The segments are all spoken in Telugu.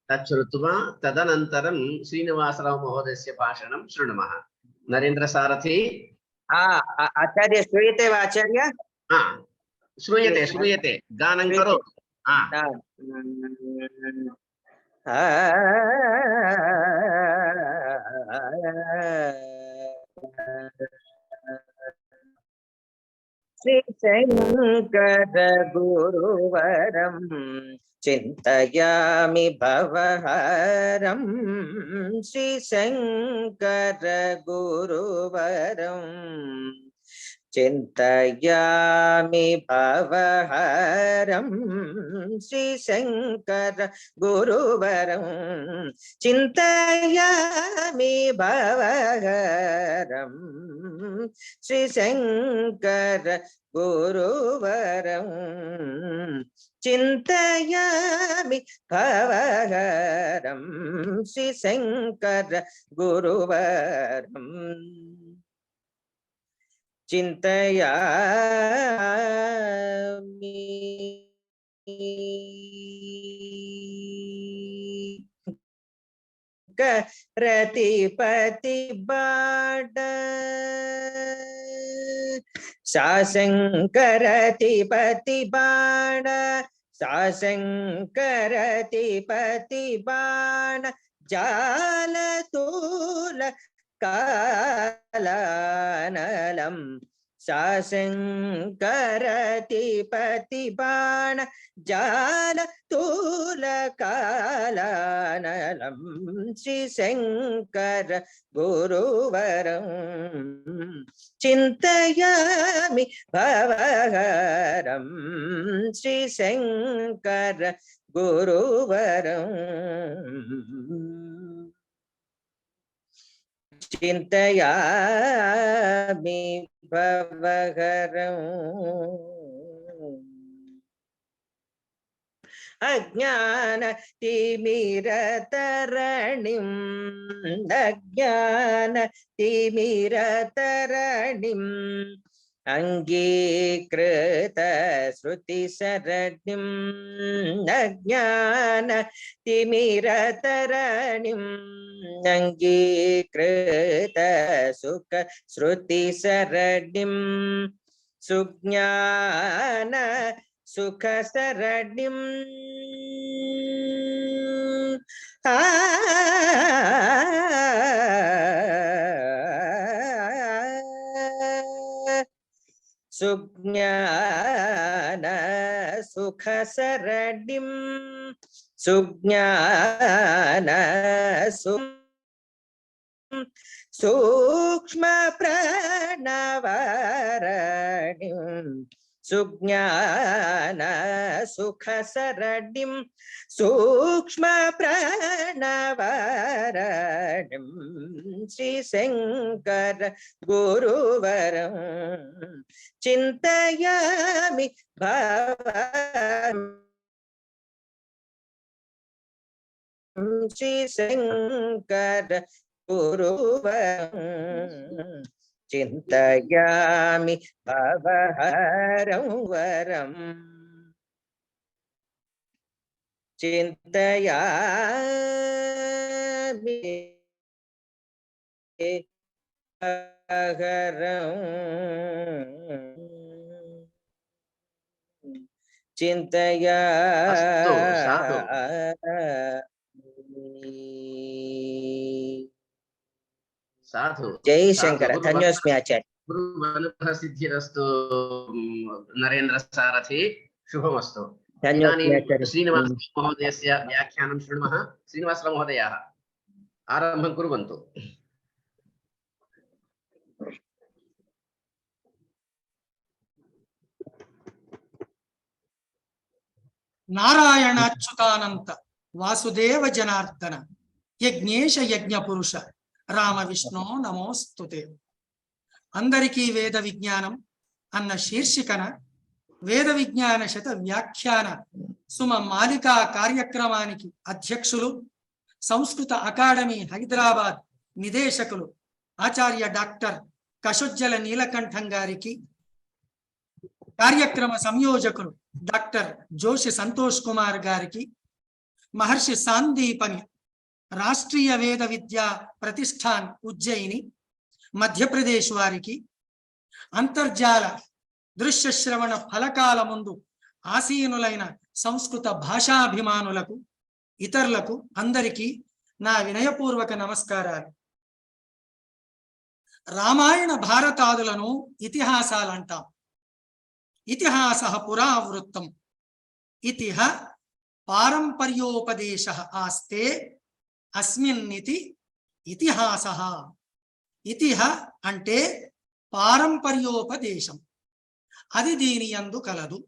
तच्छ्रुत्वा तदनन्तरं श्रीनिवासराव महोदयस्य भाषणं शृणुमः। नरेन्द्र सारथी। आचार्य श्रूयते वा आचार्य? श्रूयते श्रूयते, गानं करोतु। श्री शंकर गुरुवरं चिंतयामि भवहरं, श्री शंकर गुरुवरं चिंतयामि भवहरं, श्री शंकर गुरुवरं चिंतयामि भवहरं, श्री शंकर गुरुवरं चिंतयामि भवहरं, श्री शंकर गुरुवरं चिंतयामि रतिपति बाड साशंकरतिपति बाण, साशंकरतिपति बाण जालतूल कालानलम, साशंकरतिपति बाण जालतूल कालानलम, श्री शंकर गुरुवरं चिंतयामि भवहरं, श्री शंकर गुरुवरं चिंतयामि भवहरं। अज्ञान तिमिरतरणिं, अज्ञान तिमिरतरणिं अंगीकृत श्रुतिशरणिं, अज्ञान तिमिरतरणिं अंगीकृत सुख श्रुतिशरणिं, सुज्ञान सुख शरणिं सुज्ञान सुख शरणिं, सुज्ञान सूक्ष्म प्रणवरणिं, सुज्ञान सुख शरणिं सूक्ष्म प्रणवरणिं, श्री शंकर गुरुवरं चिंतयामि भवहरं, श्री शंकर गुरुवरं चिंतयामि भवहरं वरं, चिंतयामि भवहरं, चिंतयामि। साधु जय शंकर। धन्योस्मि आचार्य। गुरुवनुग्रह सिद्धिरस्तु नरेन्द्र सारथी, शुभमस्तु। धन्योस्मि आचार्य। श्रीनिवास महोदयस्य व्याख्यानं शृणुमः। श्रीनिवास महोदयः आरम्भं कुर्वन्तु। नारायण अच्युतानंत वासुदेव जनार्दन यज्ञेश यज्ञ पुरुष राम विष्णु नमोस्तुते। अंदरिकी वेद विज्ञाనం అన్న శీర్షికన వేద విజ్ఞాన శత వ్యాఖ్యాన సుమ మాలికా కార్యక్రమానికి అధ్యక్షులు సంస్కృత అకాడమీ హైదరాబాద్ నిదేశకులు ఆచార్య డాక్టర్ కషుజ్జల నీలకంఠం గారికి, కార్యక్రమ సంయోజకులు డాక్టర్ జోషి సంతోష్ కుమార్ గారికి, మహర్షి సాందీపని రాష్ట్రీయ వేద విద్యా ప్రతిష్టాన్ ఉజ్జయిని మధ్యప్రదేశ్ వారికి, అంతర్జాల దృశ్య శ్రవణ ఫలకాల ముందు ఆసీనులైన సంస్కృత భాషాభిమానులకు, ఇతరులకు అందరికీ నా వినయపూర్వక నమస్కారాలు. రామాయణ భారతాదులను ఇతిహాసాలంటాం. ఇతిహాస పురావృత్తం, ఇతిహ పారంపర్యోపదేశ ఆస్తే అస్మిన్నితి ఇతిహాసః. ఇతిహ అంటే పారంపర్యోపదేశం, అది దీని యందు కలదు.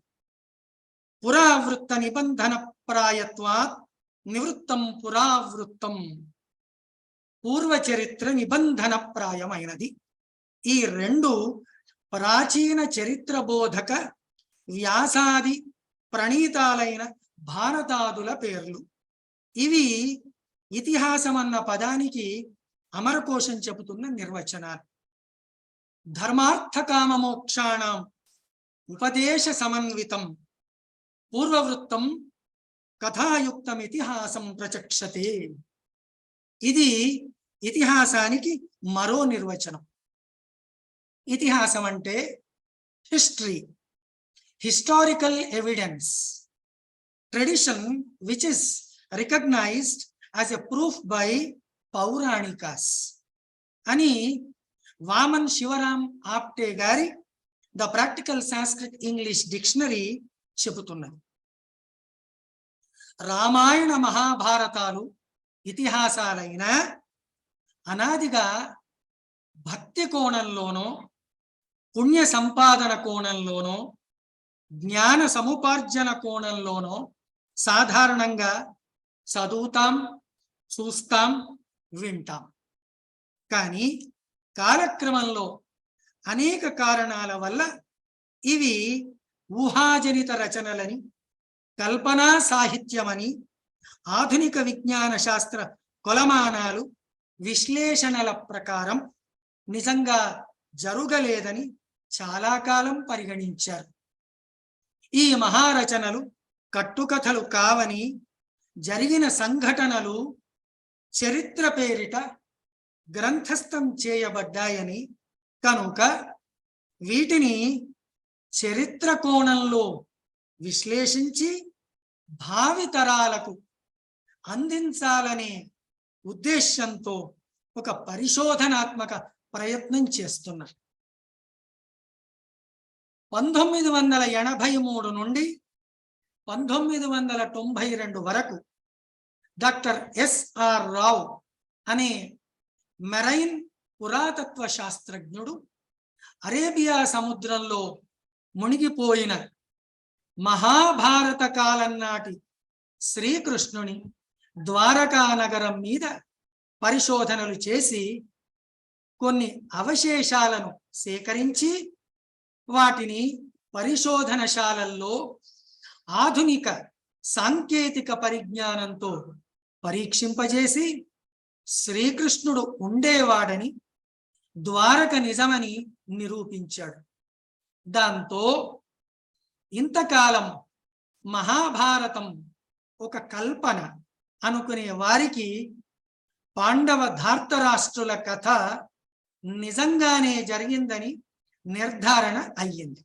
పురావృత్త నిబంధన ప్రాయత్వాత్ నివృత్తం పురావృత్తం, పూర్వచరిత్ర నిబంధన ప్రాయమైనది. ఈ రెండు ప్రాచీన చరిత్ర బోధక వ్యాసాది ప్రణీతాలైన భారతాదుల పేర్లు. ఇవి ఇతిహాసం అన్న పదానికి అమరకోశం చెబుతున్న నిర్వచనాలు. ధర్మార్థ కామ మోక్షాణం ఉపదేశ సమన్వితం పూర్వవృత్తం కథాయుక్తం ఇతిహాసం ప్రచక్షతే. ఇది ఇతిహాసానికి మరో నిర్వచనం. ఇతిహాసం అంటే history, historical evidence, tradition which is recognized as a proof by పౌరాణికాస్ అని వామన్ శివరాం ఆప్టే గారి the practical Sanskrit English dictionary చెబుతున్నది. రామాయణ మహాభారతాలు ఇతిహాసాలైన అనాదిగా భక్తి కోణంలోనో, పుణ్య సంపాదన కోణంలోనో, జ్ఞాన సముపార్జన కోణంలోనో సాధారణంగా చదువుతాం, చూస్తాం, వింటాం. కానీ కాలక్రమంలో అనేక కారణాల వల్ల ఇవి ఊహాజనిత రచనలని, కల్పనా సాహిత్యమని, ఆధునిక విజ్ఞాన శాస్త్ర కొలమానాలు, విశ్లేషణల ప్రకారం నిజంగా జరుగలేదని చాలా కాలం పరిగణించారు. ఈ మహారచనలు కట్టుకథలు కావని, జరిగిన సంఘటనలు చరిత్ర పేరిట గ్రంథస్థం చేయబడ్డాయని, కనుక వీటిని చరిత్ర కోణంలో విశ్లేషించి భావితరాలకు అందించాలనే ఉద్దేశంతో ఒక పరిశోధనాత్మక ప్రయత్నం చేస్తున్నారు. 1983 నుండి 1992 వరకు డాక్టర్ ఎస్ఆర్ రావు అనే మెరైన్ పురాతత్వ శాస్త్రజ్ఞుడు అరేబియా సముద్రంలో మునిగిపోయిన మహాభారత కాలం నాటి శ్రీకృష్ణుని ద్వారకా నగరం మీద పరిశోధనలు చేసి కొన్ని అవశేషాలను సేకరించి వాటిని పరిశోధనశాలల్లో ఆధునిక సాంకేతిక పరిజ్ఞానంతో పరీక్షింపజేసి శ్రీకృష్ణుడు ఉండేవాడని, ద్వారక నిజమని నిరూపించాడు. దాంతో ఇంతకాలం మహాభారతం ఒక కల్పన అనుకునే వారికి పాండవ ధార్తరాష్ట్రుల కథ నిజంగానే జరిగిందని నిర్ధారణ అయ్యింది.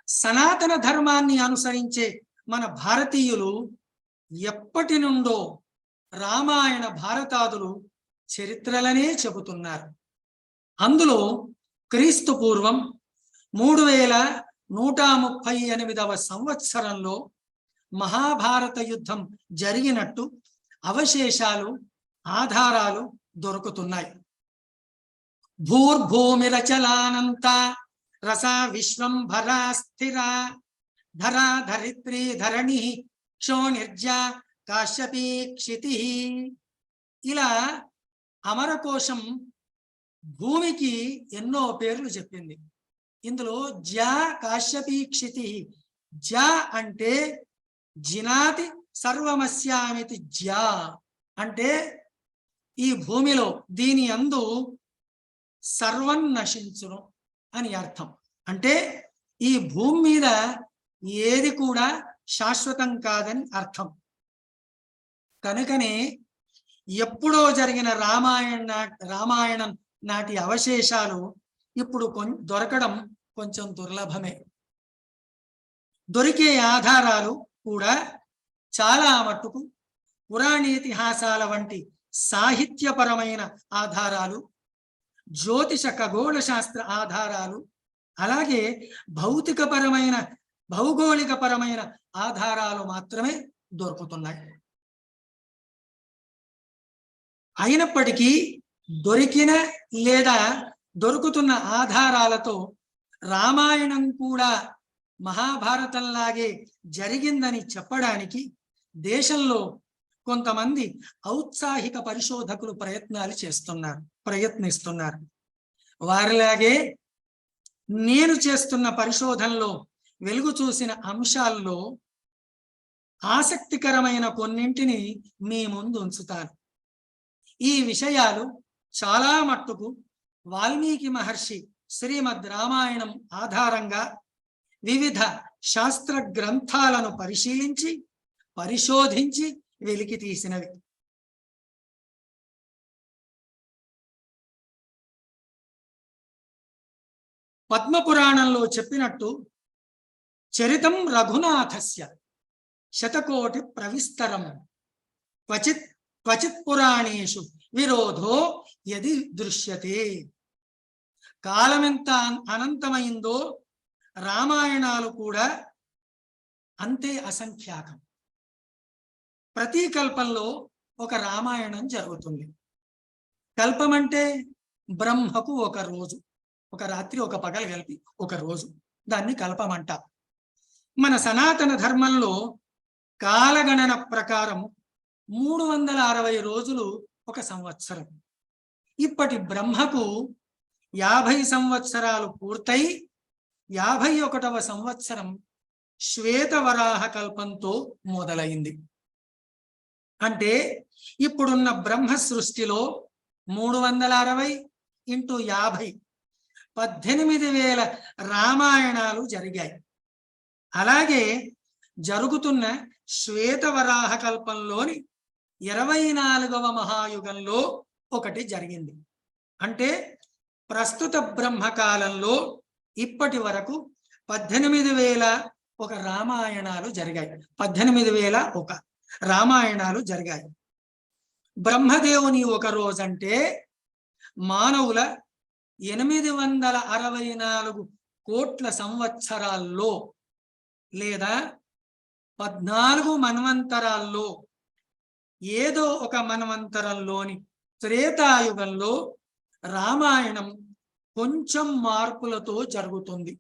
సనాతన ధర్మాన్ని అనుసరించే మన భారతీయులు ఎప్పటి నుండో రామాయణ భారతాదులు చరిత్రలనే చెబుతున్నారు. అందులో క్రీస్తు పూర్వం 3138వ సంవత్సరంలో మహాభారత యుద్ధం జరిగినట్టు అవశేషాలు, ఆధారాలు దొరుకుతున్నాయి. భూర్భూమిరచలానంత రస విశ్వం భరా స్థిర ధరా ధరిత్రి ధరణి క్షోణిర్జా కాశ్యపీ క్షితి. ఇలా అమరకోశం భూమికి ఎన్నో పేర్లు చెప్పింది. ఇందులో జా కాశ్యపీ క్షితి. జా అంటే జినాతి సర్వమస్యామితి. జా అంటే ఈ భూమిలో దీని యందు సర్వం నశించును అని అర్థం. అంటే ఈ భూమి మీద ఏది కూడా శాశ్వతం కాదని అర్థం. కనుకనే ఎప్పుడో జరిగిన రామాయణం నాటి అవశేషాలు ఇప్పుడు దొరకడం కొంచెం దుర్లభమే. దొరికే ఆధారాలు కూడా చాలా మట్టుకు పురాణేతిహాసాల వంటి సాహిత్యపరమైన ఆధారాలు, జ్యోతిష ఖగోళ శాస్త్ర ఆధారాలు, అలాగే భౌగోళికపరమైన ఆధారాలు మాత్రమే దొరుకుతున్నాయి. అయినప్పటికీ దొరికిన లేదా దొరుకుతున్న ఆధారాలతో రామాయణం కూడా మహాభారతంలాగే జరిగిందని చెప్పడానికి దేశంలో కొంతమంది ఔత్సాహిక పరిశోధకులు ప్రయత్నిస్తున్నారు. వారిలాగే నేను చేస్తున్న పరిశోధనలో వెలుగు చూసిన అంశాల్లో ఆసక్తికరమైన కొన్నింటిని మీ ముందు ఉంచుతాను. ఈ విషయాలు చాలా మట్టుకు వాల్మీకి మహర్షి శ్రీమద్ రామాయణం ఆధారంగా వివిధ శాస్త్ర గ్రంథాలను పరిశోధించి వెలికి తీసినవి. పద్మపురాణంలో చెప్పినట్టు చరితం రఘునాథస్య శతకోటి ప్రవిస్తరం క్వచిత్ పురాణేషు విరోధో యది దృశ్యతే. కాలమెంత అనంతమైందో రామాయణాలు కూడా అంతే అసంఖ్యాకం. ప్రతి కల్పంలో ఒక రామాయణం జరుగుతుంది. కల్పం అంటే బ్రహ్మకు ఒక రోజు, ఒక రాత్రి ఒక పగలు కలిపి ఒక రోజు, దాన్ని కల్పమంట. మన సనాతన ధర్మంలో కాలగణన ప్రకారం 360 రోజులు ఒక సంవత్సరం. ఇప్పటి బ్రహ్మకు 50 సంవత్సరాలు పూర్తయి 51వ సంవత్సరం శ్వేతవరాహ కల్పంతో మొదలైంది. అంటే ఇప్పుడున్న బ్రహ్మ సృష్టిలో 360 × 50 18,000 రామాయణాలు జరిగాయి. అలాగే జరుగుతున్న శ్వేతవరాహ కల్పంలోని 24వ మహాయుగంలో ఒకటి జరిగింది. అంటే ప్రస్తుత బ్రహ్మకాలంలో ఇప్పటి వరకు 18,001 రామాయణాలు జరిగాయి. 18,001 రామాయణాలు జరిగాయి. బ్రహ్మదేవుని ఒక రోజంటే మానవుల 864 కోట్ల సంవత్సరాల్లో లేదా 14 మన్వంతరాల్లో ఏదో ఒక మన్వంతరంలోని త్రేతాయుగంలో రామాయణం కొంచెం మార్పులతో జరుగుతుంది.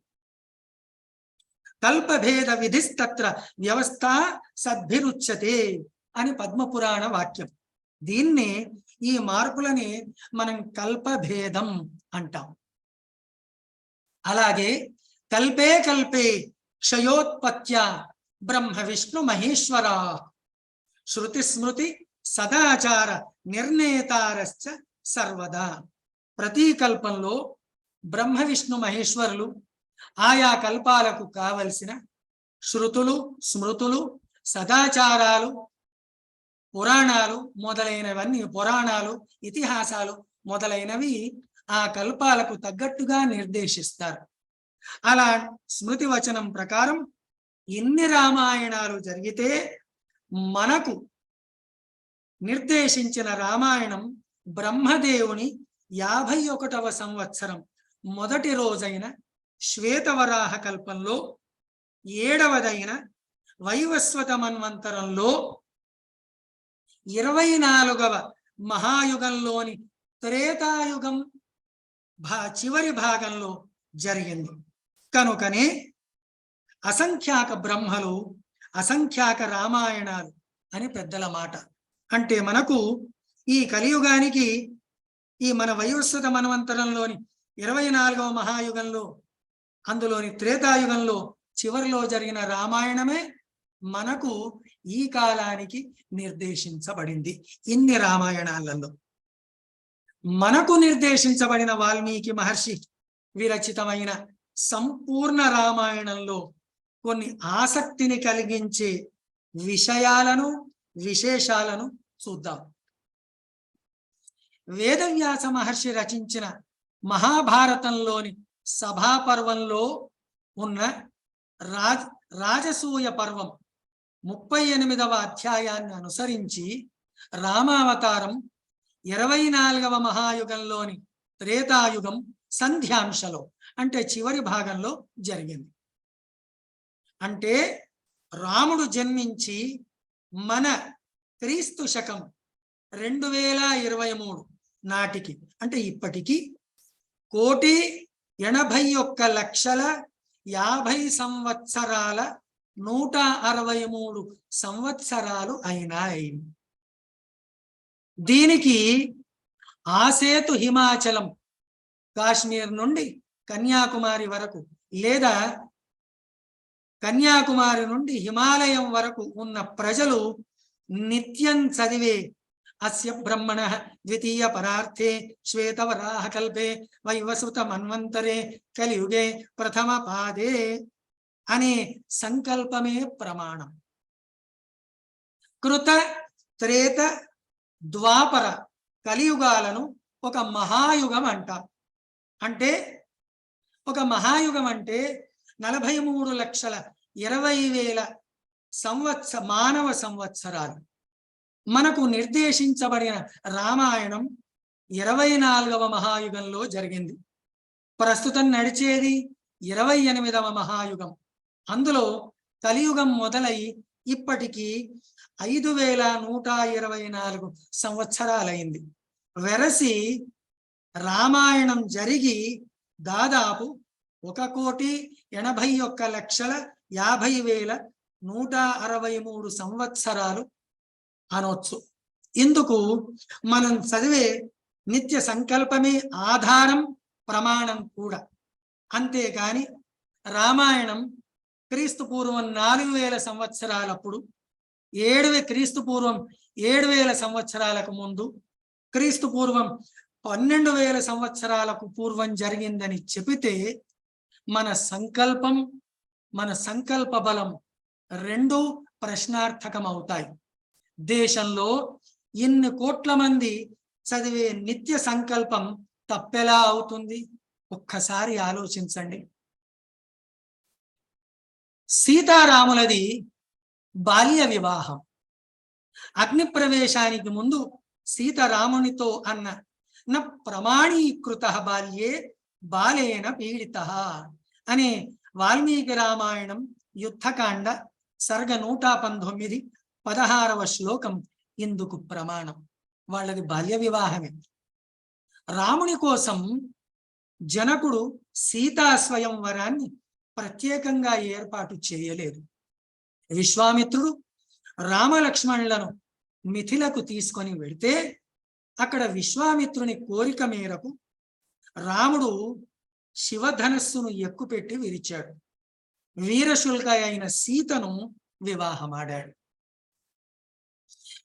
కల్పభేద విధిస్తత్ర వ్యవస్థ సద్భిరుచ్యతే అని పద్మపురాణ వాక్యం. దీన్ని ఈ మార్పులని మనం కల్పభేదం అంటాం. అలాగే కల్పే కల్పే క్షయోత్పత్య బ్రహ్మ విష్ణు మహేశ్వరా శృతి స్మృతి సదాచార నిర్ణేతారశ్చ సర్వదా. ప్రతి కల్పంలో బ్రహ్మ విష్ణు మహేశ్వరులు ఆయా కల్పాలకు కావలసిన శృతులు, స్మృతులు, సదాచారాలు, పురాణాలు మొదలైనవన్నీ, పురాణాలు, ఇతిహాసాలు మొదలైనవి ఆ కల్పాలకు తగ్గట్టుగా నిర్దేశిస్తారు. అలా స్మృతి వచనం ప్రకారం ఎన్ని రామాయణాలు జరిగితే మనకు నిర్దేశించిన రామాయణం బ్రహ్మదేవుని 51వ సంవత్సరం మొదటి రోజైన శ్వేతవరాహ కల్పంలో 7వదైన వైవస్వత మన్వంతరంలో 24వ మహాయుగంలోని త్రేతాయుగం చివరి భాగంలో జరిగింది. కనుకనే అసంఖ్యాక బ్రహ్మలు, అసంఖ్యాక రామాయణాలు అని పెద్దల మాట. అంటే మనకు ఈ కలియుగానికి ఈ మన వైవస్వత మన్వంతరంలోని 24వ మహాయుగంలో, అందులోని త్రేతాయుగంలో చివరిలో జరిగిన రామాయణమే మనకు ఈ కాలానికి నిర్దేశించబడింది. ఇన్ని రామాయణాలలో మనకు నిర్దేశించబడిన వాల్మీకి మహర్షి విరచితమైన సంపూర్ణ రామాయణంలో కొన్ని ఆసక్తిని కలిగించే విషయాలను విశేషాలను చూద్దాం. వేదవ్యాస మహర్షి రచించిన మహాభారతంలోని సభాపర్వంలో ఉన్న రాజసూయ పర్వం 38వ అధ్యాయాన్ని అనుసరించి రామావతారం 24వ మహాయుగంలోని త్రేతాయుగం సంధ్యాంశలో అంటే చివరి భాగంలో జరిగింది. అంటే రాముడు జన్మించి మన క్రీస్తు శకం 2023 నాటికి అంటే ఇప్పటికి 1,81,50,000 సంవత్సరాల 163 సంవత్సరాలు అయినాయి. దీనికి ఆసేతు హిమాచలం కాశ్మీర్ నుండి కన్యాకుమారి వరకు లేదా కన్యాకుమారి నుండి హిమాలయం వరకు ఉన్న ప్రజలు నిత్యం చదివే అస్య బ్రహ్మణ ద్వితీయ పరార్థే శ్వేతవరాహ కల్పే వైవస్వత మన్వంతరే కలియుగే ప్రథమ పాదే అనే సంకల్పమే ప్రమాణం. కృత త్రేత ద్వాపర కలియుగాలను ఒక మహాయుగం అంటారు. అంటే ఒక మహాయుగం అంటే 43,20,000 మానవ సంవత్సరాలు. మనకు నిర్దేశించబడిన రామాయణం 24వ మహాయుగంలో జరిగింది. ప్రస్తుతం నడిచేది 28వ మహాయుగం. అందులో కలియుగం మొదలై ఇప్పటికీ 5,124 సంవత్సరాలైంది. వెరసి రామాయణం జరిగి దాదాపు 1,81,50,163 సంవత్సరాలు అనొచ్చు. ఇందుకు మనం చదివే నిత్య సంకల్పమే ఆధారం, ప్రమాణం కూడా. అంతేకాని రామాయణం క్రీస్తు పూర్వం 4,000 సంవత్సరాలప్పుడు, క్రీస్తు పూర్వం 7,000 సంవత్సరాలకు ముందు, క్రీస్తు పూర్వం 12,000 సంవత్సరాలకు పూర్వం జరిగిందని చెబితే మన సంకల్పం, మన సంకల్ప బలం రెండూ ప్రశ్నార్థకం అవుతాయి. దేశంలో ఇన్ని కోట్ల మంది చదివే నిత్య సంకల్పం తప్పెలా అవుతుంది? ఒక్కసారి ఆలోచించండి. సీతారాములది బాల్య వివాహం. అగ్ని ప్రవేశానికి ముందు సీతారామునితో అన్న న ప్రమాణీకృత బాల్యే బాలేన పీడిత అనే వాల్మీకి రామాయణం యుద్ధకాండ సర్గ 119 16వ శ్లోకం ఇందుకు ప్రమాణం. వాళ్ళది బాల్య వివాహమే. రాముని కోసం జనకుడు సీతా స్వయంవరాన్ని ప్రత్యేకంగా ఏర్పాటు చేయలేదు. విశ్వామిత్రుడు రామలక్ష్మణులను మిథిలకు తీసుకొని వెడితే అక్కడ విశ్వామిత్రుని కోరిక మేరకు రాముడు శివధనస్సును ఎక్కుపెట్టి విరిచాడు. వీరశుల్క అయిన సీతను వివాహమాడాడు.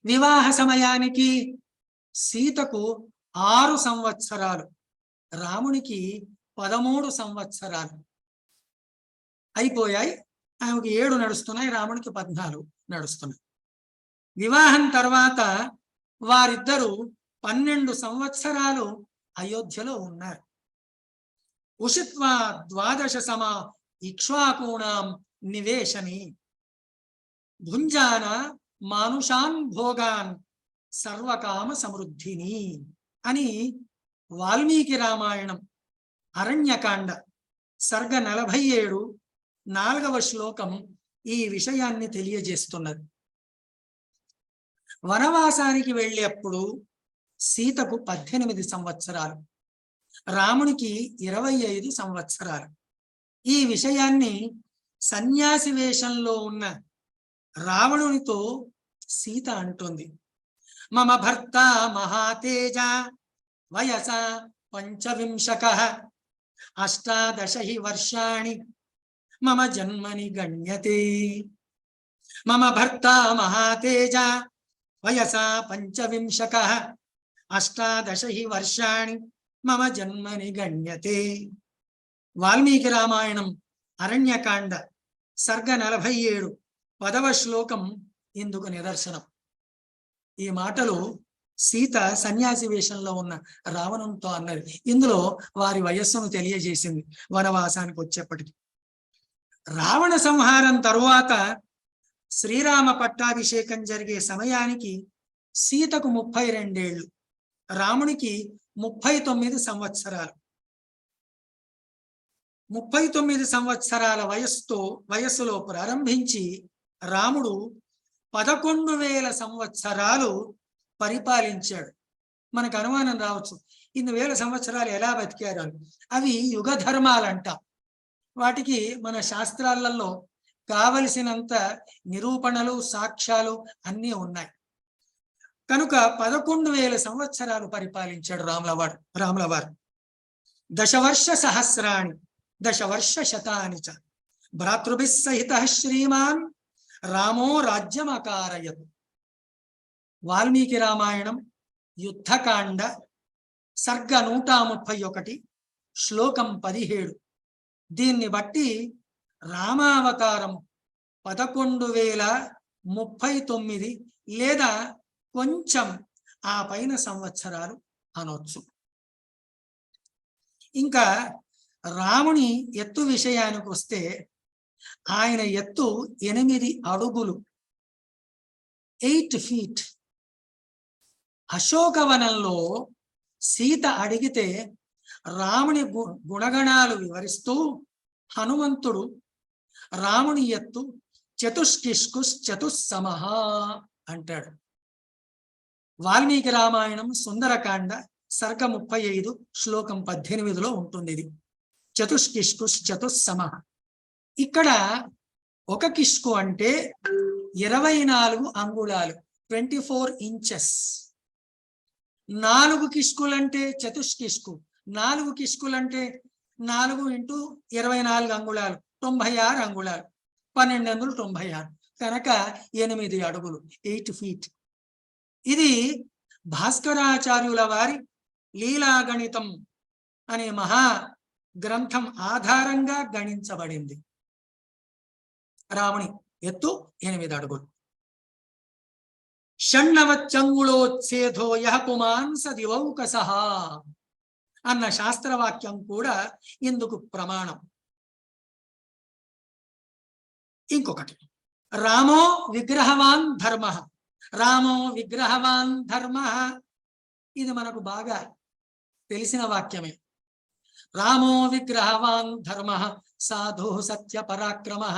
వివాహ సమయానికి సీతకు 6 సంవత్సరాలు, రామునికి 13 సంవత్సరాలు అయిపోయాయి. ఆమెకు 7 నడుస్తున్నాయి, రామునికి 14 నడుస్తున్నాయి. వివాహం తర్వాత వారిద్దరూ 12 సంవత్సరాలు అయోధ్యలో ఉన్నారు. ఉషిత్వా 12 సమా ఇక్ష్వాకూణాం నివేశని భుంజాన మానుషాన్ భోగాన్ సర్వకామ సమృద్ధిని అని వాల్మీకి రామాయణం అరణ్యకాండ సర్గ 47 4వ శ్లోకం ఈ విషయాన్ని తెలియజేస్తున్నది. వనవాసానికి వెళ్ళేప్పుడు సీతకు 18 సంవత్సరాలు, రామునికి 25 సంవత్సరాలు. ఈ విషయాన్ని సన్యాసి వేషంలో ఉన్న రావణునితో సీత అంటుంది. మమ భర్త మహాతేజ వయస 25 18 వర్షాణి మమ జన్మని గణ్యతే. మమ భర్త మహాతేజ వయస 25 18 వర్షాణి మమ జన్మని గణ్యతే. వాల్మీకి రామాయణం అరణ్యకాండ సర్గ 47 10వ శ్లోకం ఇందుకు నిదర్శనం. ఈ మాటలు సీత సన్యాసి వేషంలో ఉన్న రావణునితో అన్నది. ఇందులో వారి వయస్సును తెలియజేసింది వనవాసానికి వచ్చేప్పటికి. రావణ సంహారం తరువాత శ్రీరామ పట్టాభిషేకం జరిగే సమయానికి సీతకు 32 ఏళ్ళు, రామునికి 39 సంవత్సరాలు. 39 సంవత్సరాల వయస్సులో ప్రారంభించి రాముడు 11,000 సంవత్సరాలు పరిపాలించాడు. మనకు అనుమానం రావచ్చు, ఇన్ని వేల సంవత్సరాలు ఎలా బతికారు అని. అవి యుగ ధర్మాలంట. వాటికి మన శాస్త్రాలలో కావలసినంత నిరూపణలు, సాక్ష్యాలు అన్నీ ఉన్నాయి. కనుక 11,000 సంవత్సరాలు పరిపాలించాడు రాములవారు. దశవర్ష సహస్రాణి దశవర్ష శతాని చ భ్రాతృభిః సహితః శ్రీమాన్ రామో రాజ్యమకారయత్. వాల్మీకి రామాయణం యుద్ధకాండ సర్గ 131 శ్లోకం 17. దీన్ని బట్టి రామావతారం 11,039 లేదా కొంచెం ఆ పైన సంవత్సరాలు అనొచ్చు. ఇంకా రాముని ఎత్తు విషయానికి వస్తే ఆయన ఎత్తు 8 అడుగులు, 8 feet. అశోకవనంలో సీత అడిగితే రాముని గుణగణాలు వివరిస్తూ హనుమంతుడు రాముని ఎత్తు చతుష్కిష్కుశ్చతుస్సమః అంటాడు. వాల్మీకి రామాయణం సుందరకాండ సర్గ 35 శ్లోకం 18లో ఉంటుంది. ఇది చతుష్కిష్కుశ్చతుస్సమః. ఇక్కడ ఒక కిష్కు అంటే 24 అంగుళాలు, 24 inches. 4 కిష్కులంటే చతుష్కిష్కు, 4 కిష్కులంటే 4 × 24 అంగుళాలు, 96 అంగుళాలు, 1296. కనుక 8 అడుగులు, 8 feet. ఇది భాస్కరాచార్యుల వారి లీలాగణితం అనే మహా గ్రంథం ఆధారంగా గణించబడింది. రాముని ఎత్తు 8 అడుగులు. షణ్ణవచ్చంగుళోచ్ఛేదో యః పుమాంస దివౌకసః అన్న శాస్త్రవాక్యం కూడా ఇందుకు ప్రమాణం. ఇంకొకటి, రామో విగ్రహవాన్ ధర్మః. రామో విగ్రహవాన్ ధర్మః, ఇది మనకు బాగా తెలిసిన వాక్యమే. రామో విగ్రహవాన్ ధర్మః సాధు సత్య పరాక్రమః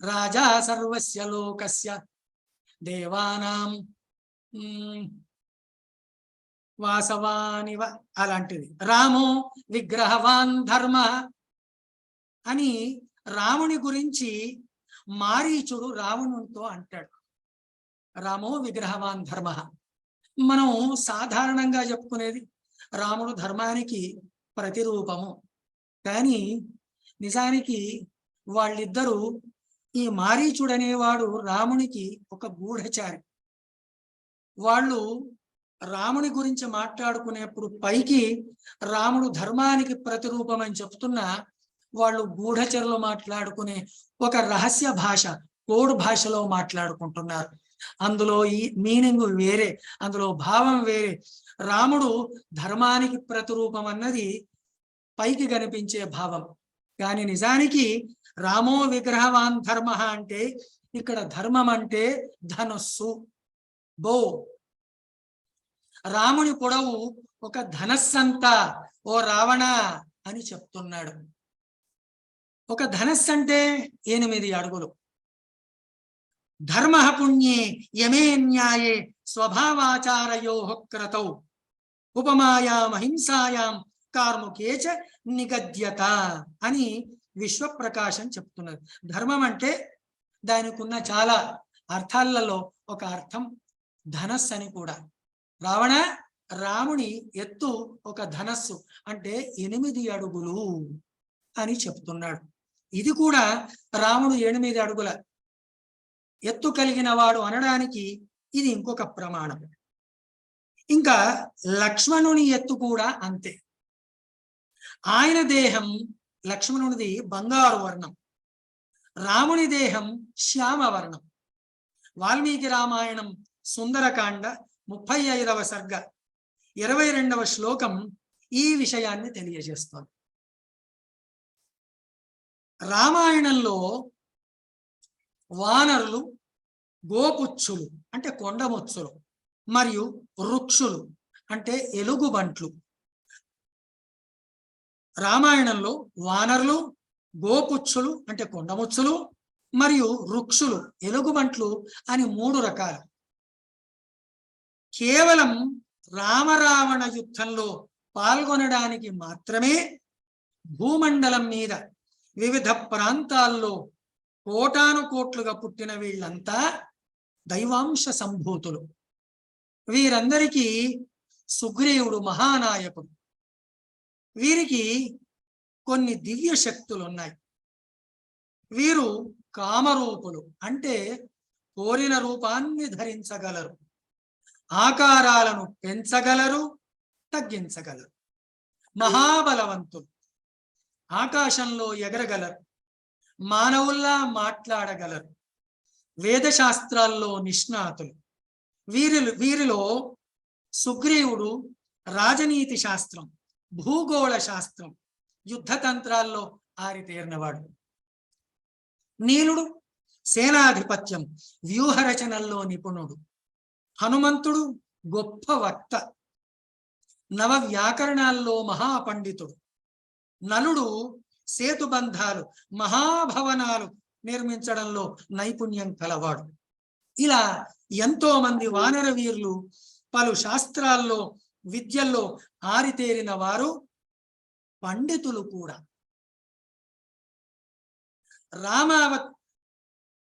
రాజా సర్వస్య లోకస్య దేవానాం వాసవానివ, అలాంటిది. రామో విగ్రహవాన్ ధర్మ అని రాముని గురించి మారీచుడు రావణునితో అంటాడు. రామో విగ్రహవాన్ ధర్మ. మనం సాధారణంగా చెప్పుకునేది రాముడు ధర్మానికి ప్రతిరూపము. కానీ నిజానికి వాళ్ళిద్దరూ, ఈ మారీచుడు అనేవాడు రామునికి ఒక గూఢచారి. వాళ్ళు రాముని గురించి మాట్లాడుకునేప్పుడు పైకి రాముడు ధర్మానికి ప్రతిరూపం అని చెప్తున్నా, వాళ్ళు గూఢచరులు మాట్లాడుకునే ఒక రహస్య భాష, కోడ్ భాషలో మాట్లాడుకుంటున్నారు. అందులో ఈ మీనింగ్ వేరే, అందులో భావం వేరే. రాముడు ధర్మానికి ప్రతిరూపం అన్నది పైకి కనిపించే భావం. కానీ నిజానికి రామో విగ్రహవాన్ ధర్మ అంటే ఇక్కడ ధర్మం అంటే ధనస్సు, బో. రాముని పొడవు ఒక ధనస్సంతా ఓ రావణ అని చెప్తున్నాడు. ఒక ధనస్సు అంటే 8 అడుగులు. ధర్మ పుణ్యే యమే న్యాయే స్వభావాచారయోః క్రతౌ ఉపమాయాం అహింసాయాం కార్ముకేచ నిగద్యత అని విశ్వప్రకాశం చెప్తున్నది. ధర్మం అంటే దానికి ఉన్న చాలా అర్థాలలో ఒక అర్థం ధనస్సు అని కూడా. రాముని ఎత్తు ఒక ధనస్సు అంటే 8 అడుగులు అని చెప్తున్నాడు. ఇది కూడా రాముడు 8 అడుగుల ఎత్తు కలిగిన వాడు అనడానికి ఇది ఇంకొక ప్రమాణం. ఇంకా లక్ష్మణుని ఎత్తు కూడా అంతే. ఆయన దేహం, లక్ష్మణునిది బంగారు వర్ణం. రాముని దేహం శ్యామవర్ణం. వాల్మీకి రామాయణం సుందరకాండ 35వ సర్గ 22వ శ్లోకం ఈ విషయాన్ని తెలియజేస్తోంది. రామాయణంలో వానరులు, గోపుచ్చులు అంటే కొండముచ్చులు, మరియు వృక్షులు అంటే ఎలుగుబంట్లు. రామాయణంలో వానరులు, గోపుచ్చులు అంటే కొండముచ్చులు, మరియు వృక్షులు ఎలుగుబంట్లు అని 3 రకాలు. కేవలం రామరావణ యుద్ధంలో పాల్గొనడానికి మాత్రమే భూమండలం మీద వివిధ ప్రాంతాల్లో కోటాను కోట్లుగా పుట్టిన వీళ్ళంతా దైవాంశ సంభూతులు. వీరందరికీ సుగ్రీవుడు మహానాయకుడు. వీరికి కొన్ని దివ్య శక్తులు ఉన్నాయి. వీరు కామరూపులు అంటే కోరిన రూపాన్ని ధరించగలరు, ఆకారాలను పెంచగలరు, తగ్గించగలరు. మహాబలవంతులు, ఆకాశంలో ఎగరగలరు, మానవుల్లా మాట్లాడగలరు, వేదశాస్త్రాల్లో నిష్ణాతులు. వీరిలో సుగ్రీవుడు రాజనీతి శాస్త్రం, భూగోళ శాస్త్రం, యుద్ధతంత్రాల్లో ఆరితేరినవాడు. నీలుడు సేనాధిపత్యం, వ్యూహరచనల్లో నిపుణుడు. హనుమంతుడు గొప్ప వక్త, నవ వ్యాకరణాల్లో మహాపండితుడు. నలుడు సేతుబంధాలు, మహాభవనాలు నిర్మించడంలో నైపుణ్యం కలవాడు. ఇలా ఎంతో మంది వానర వీరులు పలు శాస్త్రాల్లో, విద్యల్లో ఆరితేరిన వారు, పండితులు కూడా.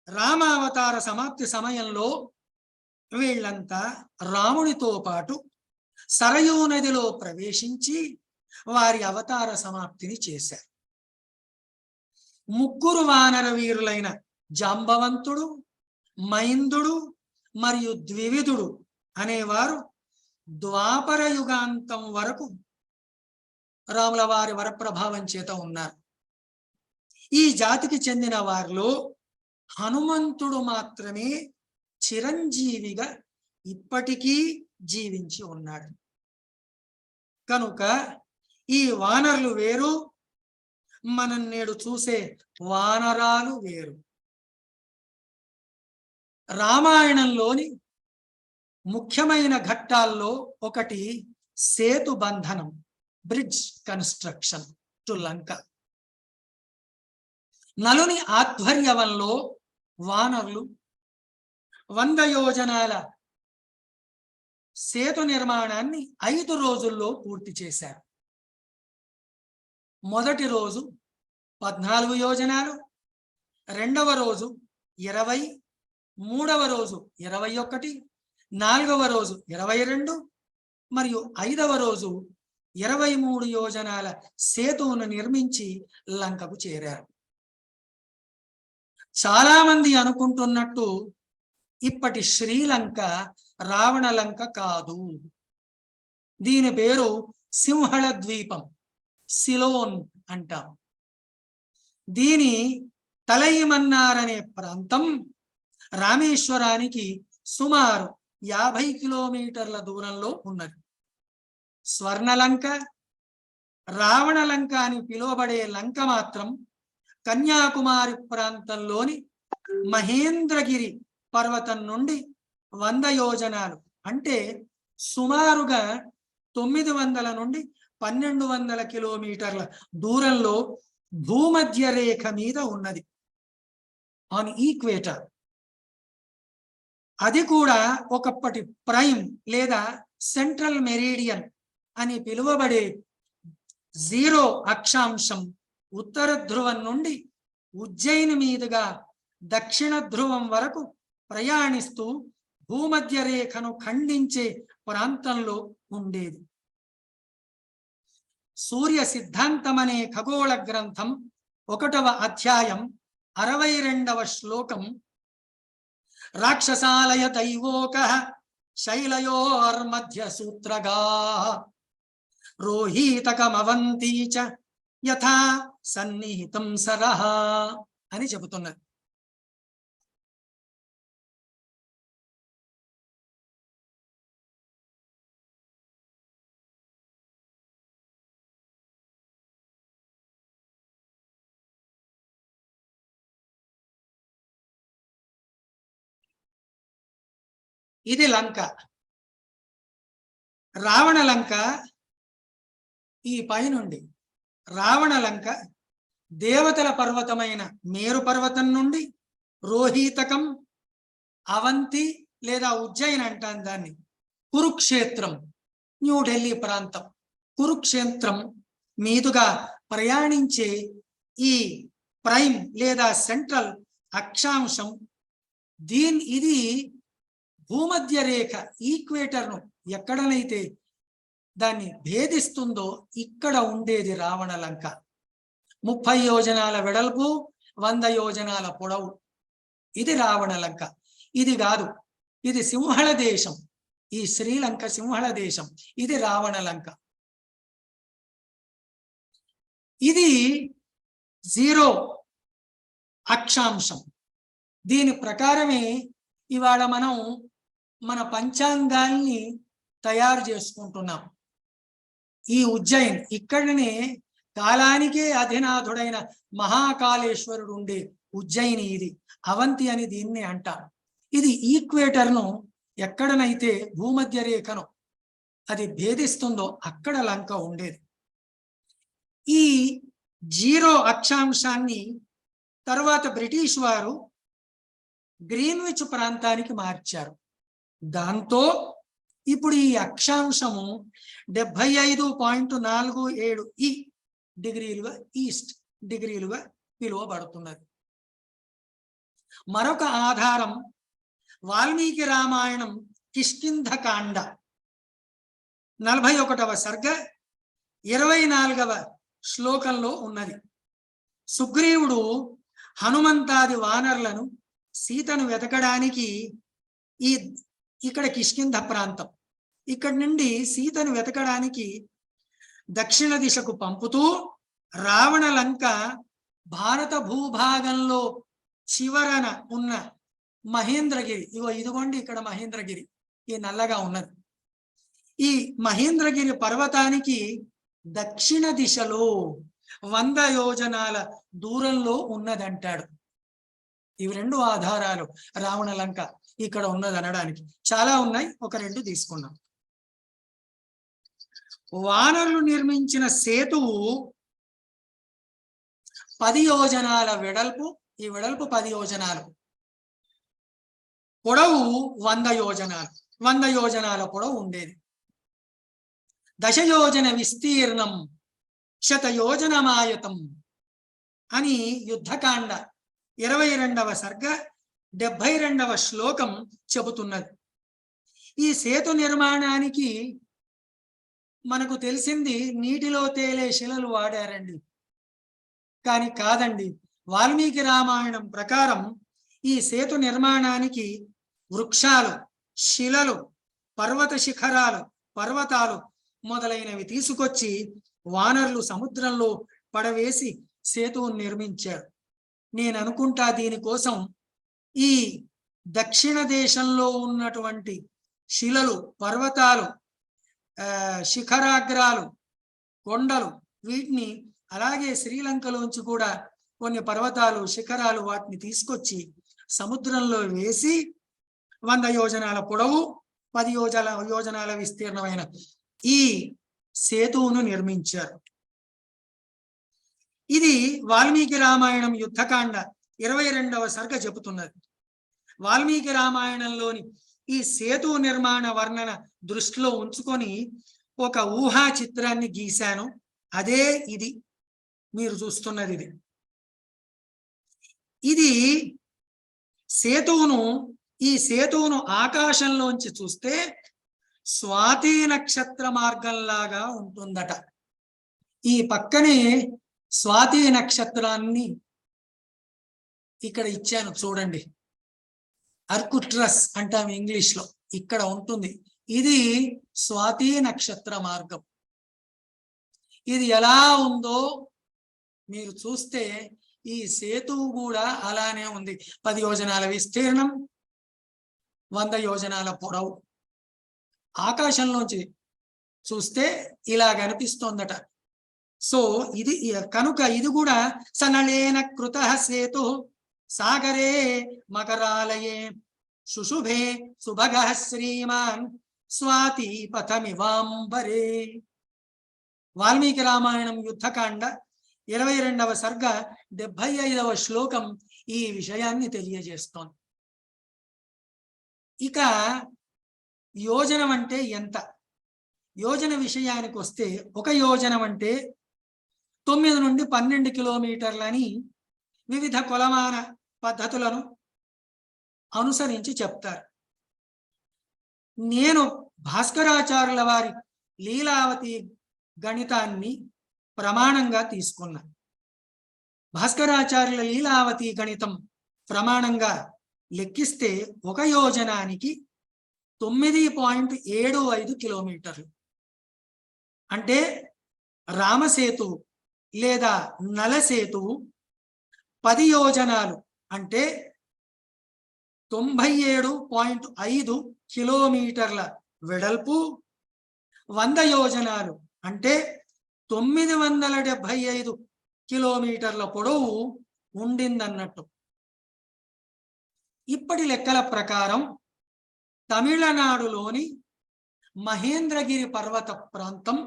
రామావతార సమాప్తి సమయంలో వీళ్ళంతా రామునితో పాటు సరయూ నదిలో ప్రవేశించి వారి అవతార సమాప్తిని చేశారు. 3 వానర వీరులైన జాంబవంతుడు, మైందుడు మరియు ద్వివిధుడు అనేవారు ద్వాపర యుగాంతం వరకు రాముల వారి వరప్రభావం చేత ఉన్నారు. ఈ జాతికి చెందిన వారిలో హనుమంతుడు మాత్రమే చిరంజీవిగా ఇప్పటికీ జీవించి ఉన్నాడు. కనుక ఈ వానరులు వేరు, మనం నేడు చూసే వానరాలు వేరు. రామాయణంలోని ముఖ్యమైన ఘట్టాల్లో ఒకటి సేతు బంధనం, బ్రిడ్జ్ కన్స్ట్రక్షన్ టు లంక. నలుని ఆధ్వర్యంలో వానరులు 100 యోజనాల సేతు నిర్మాణాన్ని 5 రోజుల్లో పూర్తి చేశారు. మొదటి రోజు 14 యోజనాలు, 2వ రోజు 20, 3వ రోజు 21, 4వ రోజు 22 మరియు 5వ రోజు 23 యోజనాల సేతువును నిర్మించి లంకకు చేరారు. చాలా మంది అనుకుంటున్నట్టు ఇప్పటి శ్రీలంక రావణ లంక కాదు. దీని పేరు సింహళ ద్వీపం, సిలోన్ అంటాం. దీని తలైమన్నార్ అనే ప్రాంతం రామేశ్వరానికి సుమారు 50 కిలోమీటర్ల దూరంలో ఉన్నది. స్వర్ణలంక, రావణలంక అని పిలువబడే లంక మాత్రం కన్యాకుమారి ప్రాంతంలోని మహేంద్రగిరి పర్వతం నుండి 100 యోజనాలు అంటే సుమారుగా 900 నుండి 1200 కిలోమీటర్ల దూరంలో భూమధ్య రేఖ మీద ఉన్నది, ఆన్ ఈక్వేటర్. అది కూడా ఒకప్పటి ప్రైమ్ లేదా సెంట్రల్ మెరీడియన్ అని పిలువబడే 0 అక్షాంశం ఉత్తర ధ్రువం నుండి ఉజ్జయిని మీదుగా దక్షిణ ధ్రువం వరకు ప్రయాణిస్తూ భూమధ్య రేఖను ఖండించే ప్రాంతంలో ఉండేది. సూర్య సిద్ధాంతం అనే ఖగోళ గ్రంథం 1వ అధ్యాయం 62వ శ్లోకం, రాక్షసాలయ దైవోక శైలయోర్మధ్య సూత్రగా రోహీతకమవంతీ చ యథా సన్నిహితం సరహ అని చెబుతున్నారు. ఇది లంక. రావణ లంక ఈ పైనుండి రావణ లంక దేవతల పర్వతమైన మేరు పర్వతం నుండి రోహితకం, అవంతి లేదా ఉజ్జయిన్ అంటాను దాన్ని, కురుక్షేత్రం, న్యూఢిల్లీ ప్రాంతం, కురుక్షేత్రం మీదుగా ప్రయాణించే ఈ ప్రైమ్ లేదా సెంట్రల్ అక్షాంశం ఇది భూమధ్య రేఖ ఈక్వేటర్ను ఎక్కడనైతే దాన్ని భేదిస్తుందో ఇక్కడ ఉండేది రావణ లంక. 30 యోజనాల వెడల్పు, 100 యోజనాల పొడవు. ఇది రావణ లంక. ఇది కాదు, ఇది సింహళ దేశం. ఈ శ్రీలంక సింహళ దేశం. ఇది రావణ లంక. ఇది 0 అక్షాంశం. దీని ప్రకారమే ఇవాళ మనం మన పంచాంగాల్ని తయారు చేసుకుంటున్నాం. ఈ ఉజ్జయిన్ ఇక్కడనే కాలానికే అధినాథుడైన మహాకాళేశ్వరుడు ఉండే ఉజ్జయిని ఇది. అవంతి అని దీన్ని అంటాం. ఇది ఈక్వేటర్ను ఎక్కడనైతే భూమధ్య రేఖను అది భేదిస్తుందో అక్కడ లంక ఉండేది. ఈ 0 అక్షాంశాన్ని తర్వాత బ్రిటిష్ వారు గ్రీన్విచ్ ప్రాంతానికి మార్చారు. దాంతో ఇప్పుడు ఈ అక్షాంశము 75.47 డిగ్రీలుగా ఈస్ట్ డిగ్రీలుగా పిలువబడుతున్నది. మరొక ఆధారం వాల్మీకి రామాయణం కిష్కింధకాండ 41వ సర్గ 24వ శ్లోకంలో ఉన్నది. సుగ్రీవుడు హనుమంతాది వానరులను సీతను వెతకడానికి ఇక్కడ కిష్కింధ ప్రాంతం, ఇక్కడి నుండి సీతను వెతకడానికి దక్షిణ దిశకు పంపుతూ రావణ లంక భారత భూభాగంలో చివరన ఉన్న మహేంద్రగిరి, ఇదిగోండి ఇక్కడ మహేంద్రగిరి ఈ నల్లగా ఉన్నది. ఈ మహేంద్రగిరి పర్వతానికి దక్షిణ దిశలో 100 యోజనాల దూరంలో ఉన్నదంటాడు. ఇవి 2 ఆధారాలు రావణ లంక ఇక్కడ ఉన్నది అనడానికి. చాలా ఉన్నాయి, ఒక 2 తీసుకున్నాం. వానరులు నిర్మించిన సేతువు 10 యోజనాల వెడల్పు, ఈ వెడల్పు 10 యోజనాలు, పొడవు 100 యోజనాలు, 100 యోజనాల పొడవు ఉండేది. 10 యోజన విస్తీర్ణం 100 యోజనమాయతం అని యుద్ధకాండ 22వ సర్గ 72వ శ్లోకం చెబుతున్నది. ఈ సేతు నిర్మాణానికి మనకు తెలిసింది నీటిలో తేలే శిలలు వాడారండి, కానీ కాదండి. వాల్మీకి రామాయణం ప్రకారం ఈ సేతు నిర్మాణానికి వృక్షాలు, శిలలు, పర్వత శిఖరాలు, పర్వతాలు మొదలైనవి తీసుకొచ్చి వానరులు సముద్రంలో పడవేసి సేతువును నిర్మించారు. నేను అనుకుంటా దీనికోసం ఈ దక్షిణ దేశంలో ఉన్నటువంటి శిలలు, పర్వతాలు, శిఖరాగ్రాలు, కొండలు, వీటిని అలాగే శ్రీలంకలోంచి కూడా కొన్ని పర్వతాలు, శిఖరాలు వాటిని తీసుకొచ్చి సముద్రంలో వేసి 100 యోజనాల పొడవు, 10 యోజనాల విస్తీర్ణమైన ఈ సేతువును నిర్మించారు. ఇది వాల్మీకి రామాయణం యుద్ధకాండ 22వ సర్గ చెబుతున్నది. వాల్మీకి రామాయణంలోని ఈ సేతు నిర్మాణ వర్ణన దృష్టిలో ఉంచుకొని ఒక ఊహా చిత్రాన్ని గీశాను. అదే ఇది మీరు చూస్తున్నది. ఇది ఈ సేతువును ఆకాశంలోంచి చూస్తే స్వాతి నక్షత్ర మార్గంలాగా ఉంటుందట. ఈ పక్కనే స్వాతి నక్షత్రాన్ని ఇక్కడ ఇచ్చాను చూడండి, అర్కుట్రస్ అంటాం ఇంగ్లీష్ లో, ఇక్కడ ఉంటుంది. ఇది స్వాతి నక్షత్ర మార్గం. ఇది ఎలా ఉందో మీరు చూస్తే ఈ సేతువు కూడా అలానే ఉంది. 10 యోజనాల విస్తీర్ణం, 100 యోజనాల పొడవు. ఆకాశంలోంచి చూస్తే ఇలా కనిపిస్తోందట. సో ఇది కనుక ఇది కూడా సనళేన కృత సేతు సాగరే మకరాలయే శుశుభే సుభగ శ్రీమాన్ స్వాతి పథమివాంబరే. వాల్మీకి రామాయణం యుద్ధకాండ 22వ సర్గ 75వ శ్లోకం ఈ విషయాన్ని తెలియజేస్తోంది. ఇక యోజనం అంటే ఎంత? యోజన విషయానికి వస్తే 1 యోజనం అంటే 9 నుండి 12 కిలోమీటర్లని వివిధ కొలమాన పద్ధతులను అనుసరించి చెప్తారు. నేను భాస్కరాచార్యుల వారి లీలావతి గణితాన్ని ప్రమాణంగా తీసుకున్నా. భాస్కరాచార్యుల లీలావతి గణితం ప్రమాణంగా లెక్కిస్తే 1 యోజనానికి 9.75 కిలోమీటర్లు. అంటే రామసేతు లేదా నలసేతువు 10 యోజనాలు అంటే 97.5 కిలోమీటర్ల వెడల్పు, 100 యోజనాలు అంటే 975 కిలోమీటర్ల పొడవు ఉండిందన్నట్టు. ఇప్పటి లెక్కల ప్రకారం తమిళనాడులోని మహేంద్రగిరి పర్వత ప్రాంతం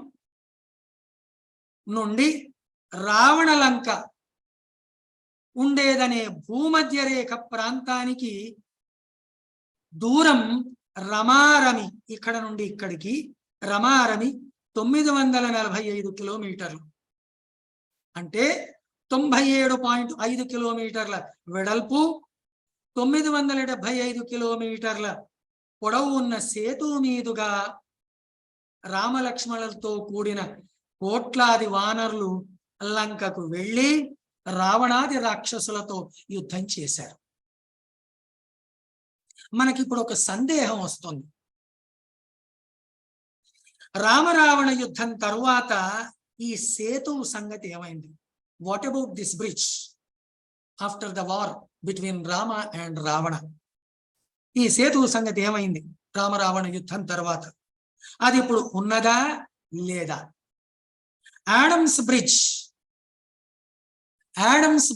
నుండి రావణలంక ఉండేదనే భూమధ్య రేఖ ప్రాంతానికి దూరం రమారమి, ఇక్కడ నుండి ఇక్కడికి రమారమి 945 కిలోమీటర్లు. అంటే 97.5 కిలోమీటర్ల వెడల్పు, 975 కిలోమీటర్ల పొడవు ఉన్న సేతు మీదుగా రామలక్ష్మణులతో కూడిన కోట్లాది వానరులు లంకకు వెళ్ళి రావణాది రాక్షసులతో యుద్ధం చేశారు. మనకిప్పుడు ఒక సందేహం వస్తుంది. రామరావణ యుద్ధం తరువాత ఈ సేతువు సంగతి ఏమైంది? What about this bridge after the war between Rama and Ravana? ఈ సేతువు సంగతి ఏమైంది రామరావణ యుద్ధం తర్వాత? అది ఇప్పుడు ఉన్నదా లేదా? ఆడమ్స్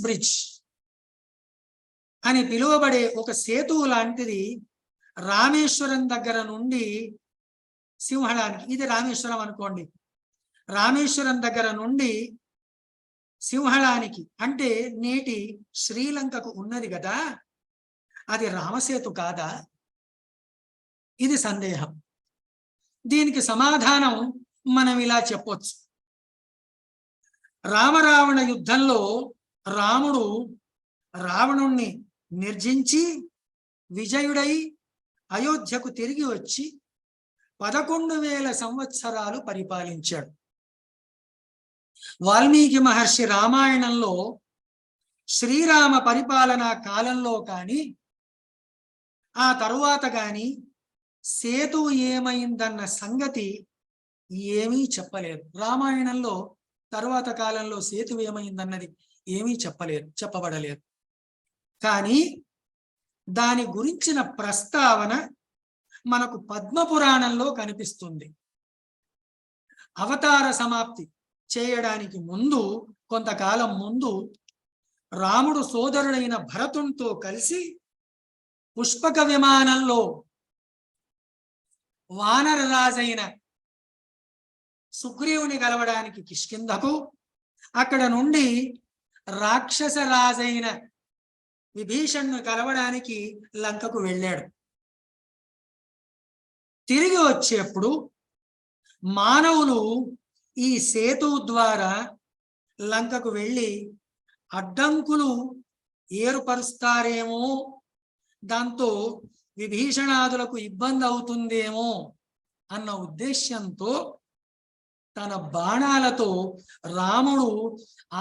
బ్రిడ్జ్ అని పిలువబడే ఒక సేతువు లాంటిది రామేశ్వరం దగ్గర నుండి సింహళానికి, ఇది రామేశ్వరం అనుకోండి, రామేశ్వరం దగ్గర నుండి సింహళానికి అంటే నేటి శ్రీలంకకు ఉన్నది కదా, అది రామసేతు కాదా? ఇది సందేహం. దీనికి సమాధానం మనం ఇలా చెప్పొచ్చు. రామరావణ యుద్ధంలో రాముడు రావణుణ్ణి నిర్జించి విజయుడై అయోధ్యకు తిరిగి వచ్చి 11,000 సంవత్సరాలు పరిపాలించాడు. వాల్మీకి మహర్షి రామాయణంలో శ్రీరామ పరిపాలనా కాలంలో కానీ ఆ తరువాత కానీ సేతు ఏమైందన్న సంగతి ఏమీ చెప్పలేదు. రామాయణంలో తరువాత కాలంలో సేతు ఏమైందన్నది ఏమీ చెప్పబడలేదు. కానీ దాని గురించిన ప్రస్తావన మనకు పద్మపురాణంలో కనిపిస్తుంది. అవతార సమాప్తి చేయడానికి ముందు, కొంతకాలం ముందు రాముడు సోదరుడైన భరతునితో కలిసి పుష్పక విమానంలో వానరరాజైన సుగ్రీవుని కలవడానికి కిష్కింధకు, అక్కడ నుండి రాక్షస రాజైన విభీషణ్ను కలవడానికి లంకకు వెళ్ళాడు. తిరిగి వచ్చేప్పుడు మానవులు ఈ సేతువు ద్వారా లంకకు వెళ్ళి అడ్డంకులు ఏర్పరుస్తారేమో, దాంతో విభీషణాదులకు ఇబ్బంది అవుతుందేమో అన్న ఉద్దేశ్యంతో తన బాణాలతో రాముడు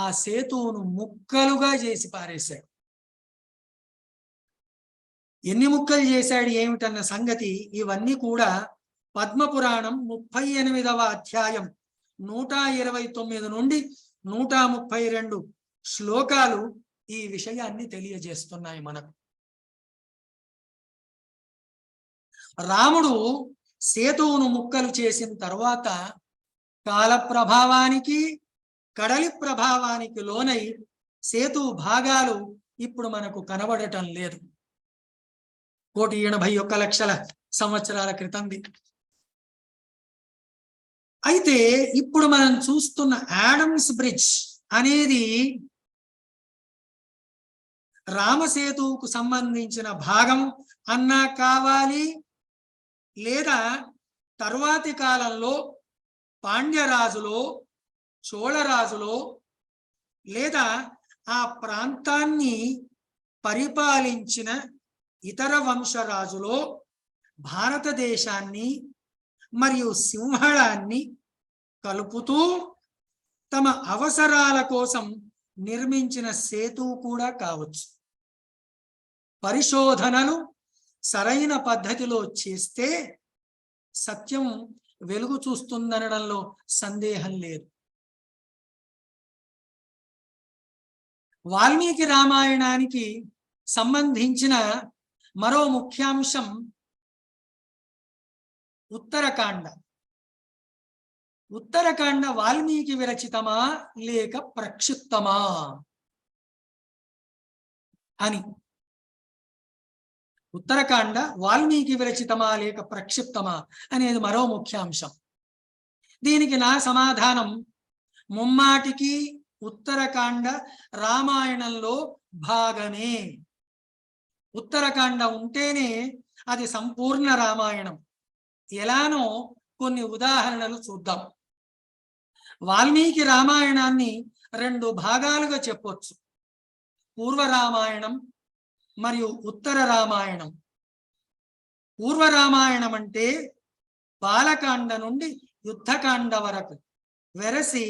ఆ సేతువును ముక్కలుగా చేసి పారేశాడు. ఎన్ని ముక్కలు చేశాడు ఏమిటన్న సంగతి ఇవన్నీ కూడా పద్మపురాణం 38వ అధ్యాయం 129 నుండి 132 శ్లోకాలు ఈ విషయాన్ని తెలియజేస్తున్నాయి మనకు. రాముడు సేతువును ముక్కలు చేసిన తర్వాత కాల ప్రభావానికి కడలి ప్రభావానికి లోనై సేతువు భాగాలు ఇప్పుడు మనకు కనబడటం లేదు. 1,81,00,000 సంవత్సరాల క్రితంది. అయితే ఇప్పుడు మనం చూస్తున్న ఆడమ్స్ బ్రిడ్జ్ అనేది రామసేతువుకు సంబంధించిన భాగం అన్నా కావాలి, లేదా తరువాతి కాలంలో పాండ్యరాజులో చోళరాజులో లేదా ఆ ప్రాంతాన్ని పరిపాలించిన ఇతర వంశరాజులో భారతదేశాన్ని మరియు సింహళాన్ని కలుపుతూ తమ అవసరాల కోసం నిర్మించిన సేతువు కూడా కావచ్చు. పరిశోధనలు సరైన పద్ధతిలో చేస్తే సత్యం వెలుగు చూస్తుందనడంలో సందేహం లేదు. వాల్మీకి రామాయణానికి సంబంధించిన మరో ముఖ్యాంశం ఉత్తరకాండ. ఉత్తరకాండ వాల్మీకి విరచితమా లేక ప్రక్షిప్తమా అని. ఉత్తరకాండ వాల్మీకి విరచితమా లేక ప్రక్షిప్తమా అనేది మరో ముఖ్యాంశం. దీనికి నా సమాధానం ముమ్మాటికి ఉత్తరకాండ రామాయణంలో భాగమే. ఉత్తరకాండ ఉంటేనే అది సంపూర్ణ రామాయణం. ఎలానో కొన్ని ఉదాహరణలు చూద్దాం. వాల్మీకి రామాయణాన్ని 2 భాగాలుగా చెప్పొచ్చు. పూర్వ రామాయణం మరియు ఉత్తర రామాయణం. పూర్వ రామాయణం అంటే బాలకాండ నుండి యుద్ధకాండ వరకు వెరసి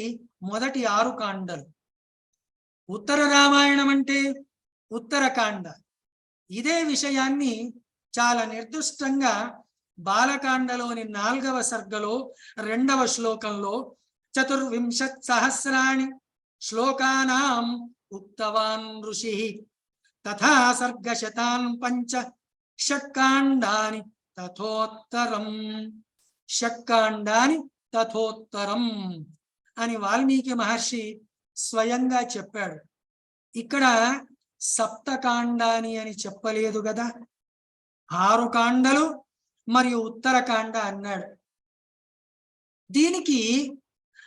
మొదటి 6 కాండలు. ఉత్తర రామాయణం అంటే ఉత్తరకాండ. ఇదే విషయాన్ని చాలా నిర్దిష్టంగా బాలకాండలోని 4వ సర్గలో 2వ శ్లోకంలో 24,000 శ్లోకానాం ఉక్తవాన్ ఋషి తథా సర్గశతాన్ 5 షట్కాండాని తథోత్తరం షట్కాండాని తథోత్తరం అని వాల్మీకి మహర్షి స్వయంగా చెప్పాడు. ఇక్కడ సప్తకాండాని అని చెప్పలేదు కదా, 6 కాండలు మరియు ఉత్తరకాండ అన్నాడు. దీనికి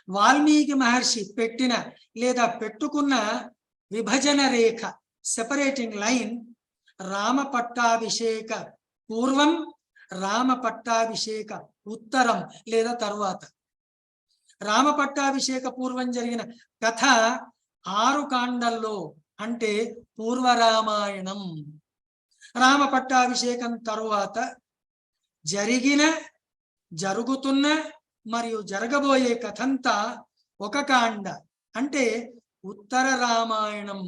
వాల్మీకి మహర్షి పెట్టిన లేదా పెట్టుకున్న విభజన రేఖ, సెపరేటింగ్ లైన్, రామ పట్టాభిషేక పూర్వం, రామ పట్టాభిషేక ఉత్తరం లేదా తరువాత. రామ పట్టాభిషేక పూర్వం జరిగిన కథ 6 కాండల్లో అంటే పూర్వ రామాయణం. రామ పట్టాభిషేకం తరువాత జరిగిన, జరుగుతున్న మరియు జరగబోయే కథంతా 1 కాండ అంటే ఉత్తర రామాయణం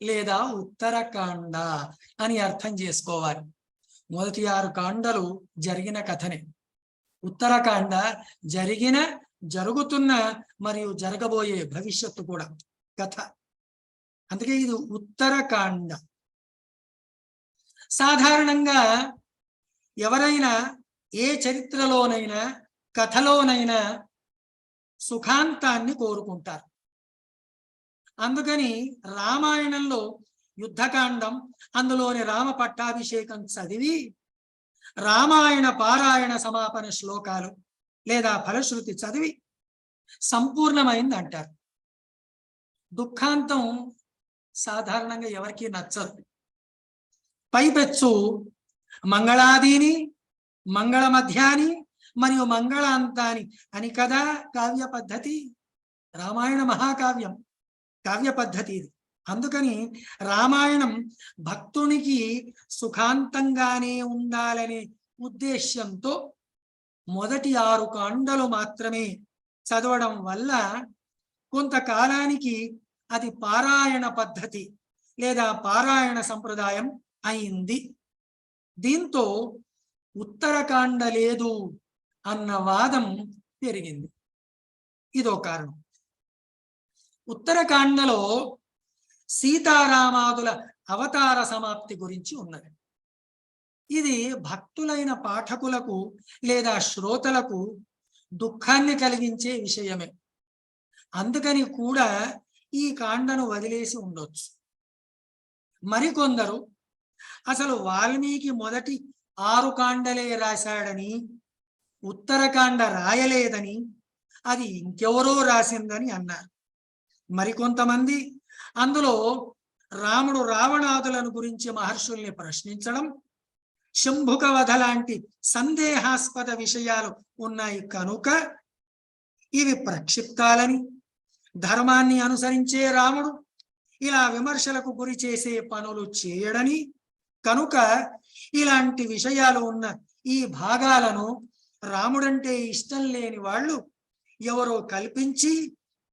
లేదా ఉత్తరకాండ అని అర్థం చేసుకోవాలి. మొదటి 6 కాండలు జరిగిన కథనే. ఉత్తరకాండ జరిగిన, జరుగుతున్న మరియు జరగబోయే భవిష్యత్తు కూడా కథ. అందుకే ఇది ఉత్తరకాండ. సాధారణంగా ఎవరైనా ఏ చరిత్రలోనైనా కథలోనైనా సుఖాంతాన్ని కోరుకుంటారు. అందుకని రామాయణంలో యుద్ధకాండం, అందులోని రామ పట్టాభిషేకం చదివి రామాయణ పారాయణ సమాపన శ్లోకాలు లేదా ఫలశ్రుతి చదివి సంపూర్ణమైంది అంటారు. దుఃఖాంతం సాధారణంగా ఎవరికీ నచ్చదు. పైపెచ్చు మంగళాదీని, మంగళ మధ్యాని మరియు మంగళాంతాని అని కదా కావ్య పద్ధతి. రామాయణ మహాకావ్యం, కావ్య పద్ధతి ఇది. అందుకని రామాయణం భక్తునికి సుఖాంతంగానే ఉండాలనే ఉద్దేశ్యంతో మొదటి 6 కాండలు మాత్రమే చదవడం వల్ల కొంతకాలానికి అది పారాయణ పద్ధతి లేదా పారాయణ సంప్రదాయం అయింది. దీంతో ఉత్తరకాండ లేదు అన్న వాదం పెరిగింది. ఇదో కారణం. ఉత్తరకాండలో సీతారామాదుల అవతార సమాప్తి గురించి ఉన్నది. ఇది భక్తులైన పాఠకులకు లేదా శ్రోతలకు దుఃఖాన్ని కలిగించే విషయమే. అందుకని కూడా ఈ కాండను వదిలేసి ఉండొచ్చు. మరికొందరు అసలు వాల్మీకి మొదటి 6 కాండలే రాశాడని, ఉత్తరకాండ రాయలేదని, అది ఇంకెవరో రాసిందని అన్నారు. మరికొంతమంది అందులో రాముడు రావణాదులను గురించి మహర్షుల్ని ప్రశ్నించడం, శంభుక వధ లాంటి సందేహాస్పద విషయాలు ఉన్నాయి కనుక ఇవి ప్రక్షిప్తాలని, ధర్మాన్ని అనుసరించే రాముడు ఇలా విమర్శలకు గురి చేసే పనులు చేయడని, కనుక ఇలాంటి విషయాలు ఉన్న ఈ భాగాలను రాముడంటే ఇష్టం లేని వాళ్ళు ఎవరో కల్పించి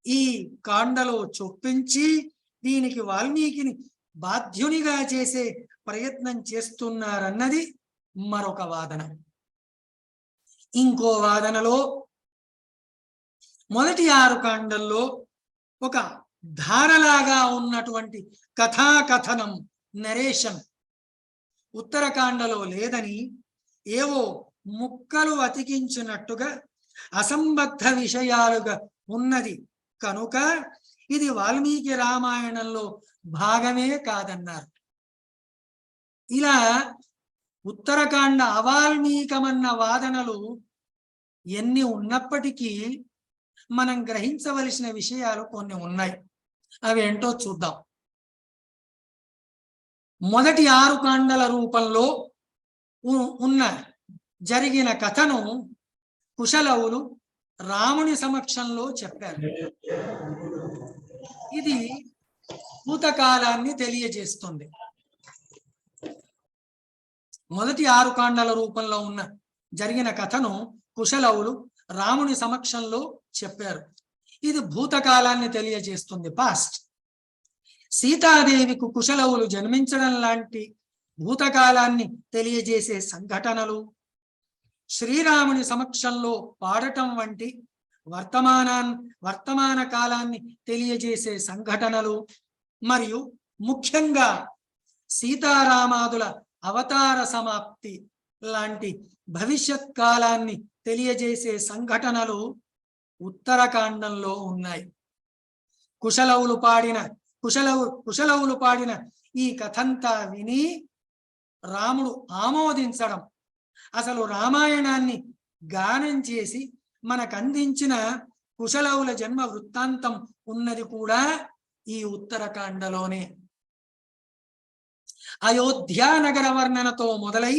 ఈ కాండలో చొప్పించి దీనికి వాల్మీకిని బాధ్యునిగా చేసే ప్రయత్నం చేస్తున్నారన్నది మరొక వాదన. ఇంకో వాదనలో మొదటి 6 కాండల్లో ఒక ధారలాగా ఉన్నటువంటి కథాకథనం, నరేషన్ ఉత్తరకాండలో లేదని, ఏవో ముక్కలు అతికించినట్టుగా అసంబద్ధ విషయాలుగా ఉన్నది కనుక ఇది వాల్మీకి రామాయణంలో భాగమే కాదన్నారు. ఇలా ఉత్తరకాండ అవాల్మీకమన్న వాదనలు ఎన్ని ఉన్నప్పటికీ మనం గ్రహించవలసిన విషయాలు కొన్ని ఉన్నాయి. అవి ఏంటో చూద్దాం. మొదటి 6 కాండల రూపంలో ఉన్న జరిగిన కథను కుశలవులు రాముని సమక్షంలో చెప్పారు. ఇది భూతకాలాన్ని తెలియజేస్తుంది. మొదటి 6 కాండల రూపంలో ఉన్న జరిగిన కథను కుశలవులు రాముని సమక్షంలో చెప్పారు. ఇది భూతకాలాన్ని తెలియజేస్తుంది, పాస్ట్. సీతాదేవికి కుశలవులు జన్మించడం లాంటి భూతకాలాన్ని తెలియజేసే సంఘటనలు, శ్రీరాముని సమక్షంలో పాడటం వంటి వర్తమాన కాలాన్ని తెలియజేసే సంఘటనలు, మరియు ముఖ్యంగా సీతారామాదుల అవతార సమాప్తి లాంటి భవిష్యత్ కాలాన్ని తెలియజేసే సంఘటనలు ఉత్తరకాండంలో ఉన్నాయి. కుశలవులు పాడిన ఈ కథంతా విని రాముడు ఆమోదించడం, అసలు రామాయణాన్ని గానం చేసి మనకందించిన కుశలవుల జన్మ వృత్తాంతం ఉన్నది కూడా ఈ ఉత్తరకాండలోనే. అయోధ్యా నగర వర్ణనతో మొదలై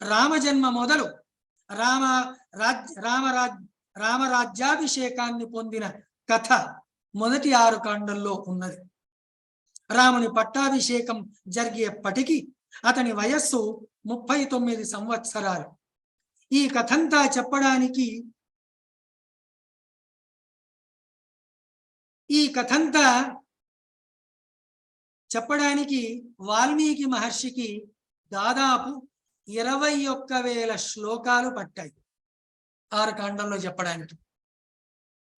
రామజన్మ మొదలు రామరాజ్యాభిషేకాన్ని పొందిన కథ మొదటి 6 కాండల్లో ఉన్నది. రాముని పట్టాభిషేకం జరిగేప్పటికీ అతని వయస్సు 39 సంవత్సరాలు. ఈ కథంతా చెప్పడానికి వాల్మీకి మహర్షికి దాదాపు 21,000 శ్లోకాలు పట్టాయి 6 కాండంలో చెప్పడానికి.